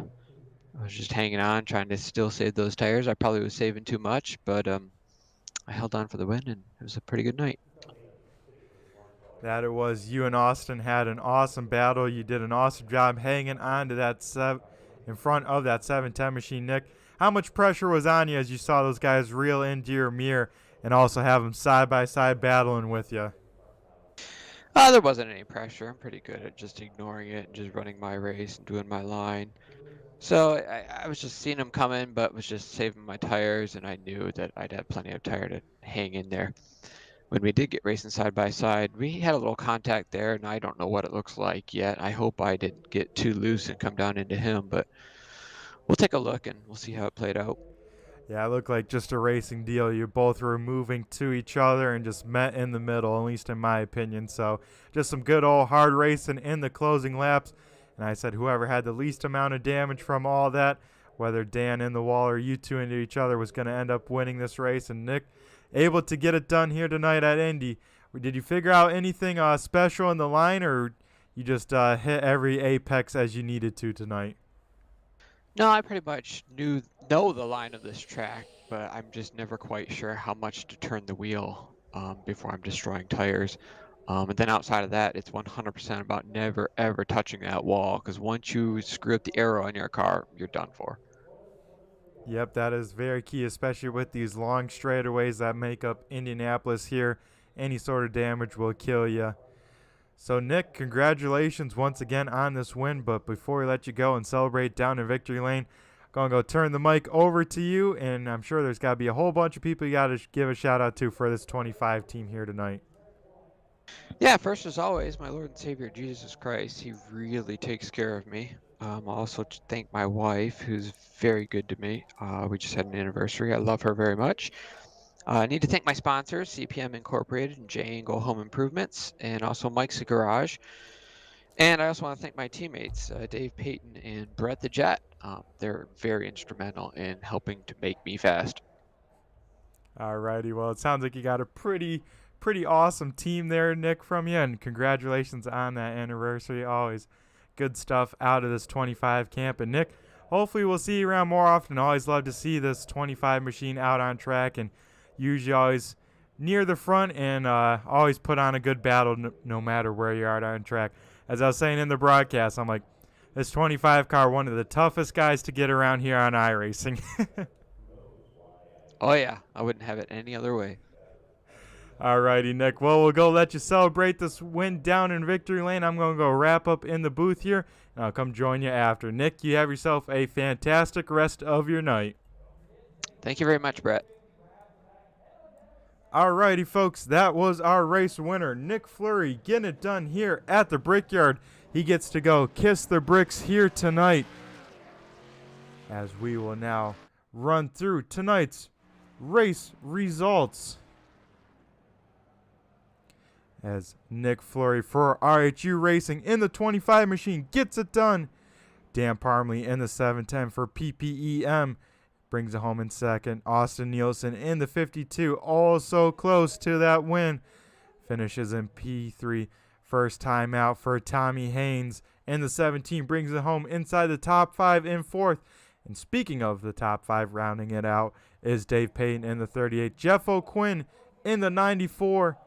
was just hanging on, trying to still save those tires. I probably was saving too much, but I held on for the win, and it was a pretty good night. That it was. You and Austin had an awesome battle. You did an awesome job hanging on to that in front of that 710 machine, Nick. How much pressure was on you as you saw those guys reel into your mirror and also have them side-by-side battling with you? There wasn't any pressure. I'm pretty good at just ignoring it and just running my race and doing my line. So I was just seeing them coming, but was just saving my tires, and I knew that I'd have plenty of tire to hang in there. When we did get racing side by side, we had a little contact there, and I don't know what it looks like yet. I hope I didn't get too loose and come down into him, but we'll take a look and we'll see how it played out. Yeah, it looked like just a racing deal. You both were moving to each other and just met in the middle, at least in my opinion. So just some good old hard racing in the closing laps. And I said whoever had the least amount of damage from all that, whether Dan in the wall or you two into each other, was going to end up winning this race. And Nick, able to get it done here tonight at Indy. Did you figure out anything special in the line, or you just hit every apex as you needed to tonight? No, I pretty much know the line of this track, but I'm just never quite sure how much to turn the wheel before I'm destroying tires. And then outside of that, it's 100% about never, ever touching that wall, because once you screw up the aero on your car, you're done for. Yep, that is very key, especially with these long straightaways that make up Indianapolis here. Any sort of damage will kill you. So, Nick, congratulations once again on this win. But before we let you go and celebrate down in Victory Lane, I'm going to go turn the mic over to you. And I'm sure there's got to be a whole bunch of people you got to give a shout out to for this 25 team here tonight. Yeah, first as always, my Lord and Savior Jesus Christ. He really takes care of me. Also to thank my wife, who's very good to me. We just had an anniversary. I love her very much. I need to thank my sponsors, CPM Incorporated and J Angle Home Improvements, and also Mike's Garage. And I also want to thank my teammates, Dave Payton and Brett the Jet. They're very instrumental in helping to make me fast. All righty. Well, it sounds like you got a pretty awesome team there, Nick, from you. And congratulations on that anniversary. Always good stuff out of this 25 camp. And, Nick, hopefully we'll see you around more often. Always love to see this 25 machine out on track, and usually always near the front, and always put on a good battle no matter where you are on track. As I was saying in the broadcast, I'm like, This 25 car, one of the toughest guys to get around here on iRacing. Oh yeah, I wouldn't have it any other way. Alrighty, Nick. Well, we'll go let you celebrate this win down in victory lane. I'm going to go wrap up in the booth here, and I'll come join you after. Nick, you have yourself a fantastic rest of your night. Thank you very much, Brett. Alrighty, folks. That was our race winner, Nick Fleury, getting it done here at the Brickyard. He gets to go kiss the bricks here tonight, as we will now run through tonight's race results. As Nick Fleury for RHU Racing in the 25 machine gets it done. Dan Parmley in the 710 for PPEM brings it home in second. Austin Nielsen in the 52, also close to that win. Finishes in P3. First time out for Tommy Haynes in the 17 brings it home inside the top 5 in fourth. And speaking of the top 5, rounding it out is Dave Payton in the 38. Jeff O'Quinn in the 94.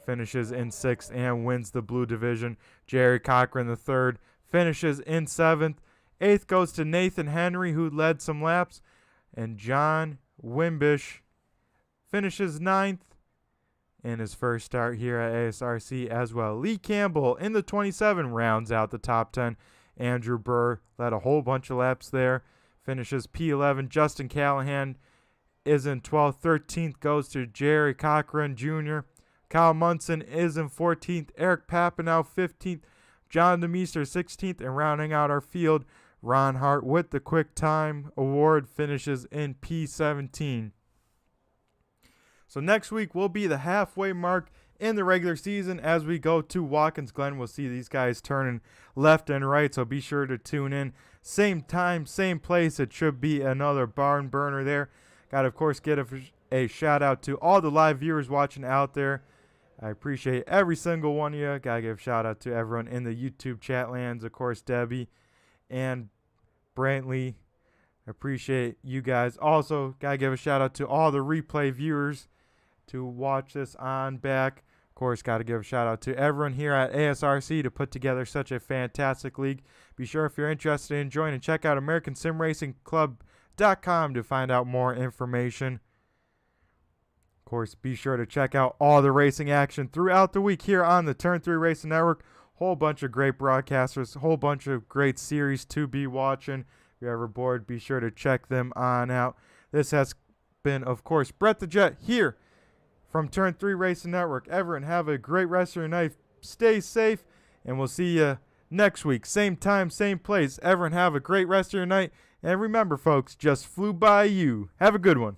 Finishes in 6th and wins the blue division. Jerry Cochran, the 3rd, finishes in 7th. 8th goes to Nathan Henry, who led some laps. And John Wimbish finishes 9th in his first start here at ASRC as well. Lee Campbell in the 27 rounds out the top 10. Andrew Burr led a whole bunch of laps there. Finishes P11. Justin Callahan is in 12th. 13th goes to Jerry Cochran Jr. Kyle Munson is in 14th. Eric Papineau 15th. John DeMeester 16th. And rounding out our field, Ron Hart with the Quick Time Award finishes in P17. So next week will be the halfway mark in the regular season as we go to Watkins Glen. We'll see these guys turning left and right, so be sure to tune in. Same time, same place. It should be another barn burner there. Got to, of course, get a shout out to all the live viewers watching out there. I appreciate every single one of you. Got to give a shout out to everyone in the YouTube chat lands. Of course, Debbie and Brantley. Appreciate you guys. Also, got to give a shout out to all the replay viewers to watch this on back. Of course, got to give a shout out to everyone here at ASRC to put together such a fantastic league. Be sure if you're interested in joining, check out AmericanSimRacingClub.com to find out more information. Of course, be sure to check out all the racing action throughout the week here on the Turn 3 Racing Network. Whole bunch of great broadcasters, whole bunch of great series to be watching. If you're ever bored, be sure to check them on out. This has been, of course, Brett the Jet here from Turn 3 Racing Network. Everyone, have a great rest of your night. Stay safe, and we'll see you next week. Same time, same place. Everyone, have a great rest of your night. And remember, folks, just flew by you. Have a good one.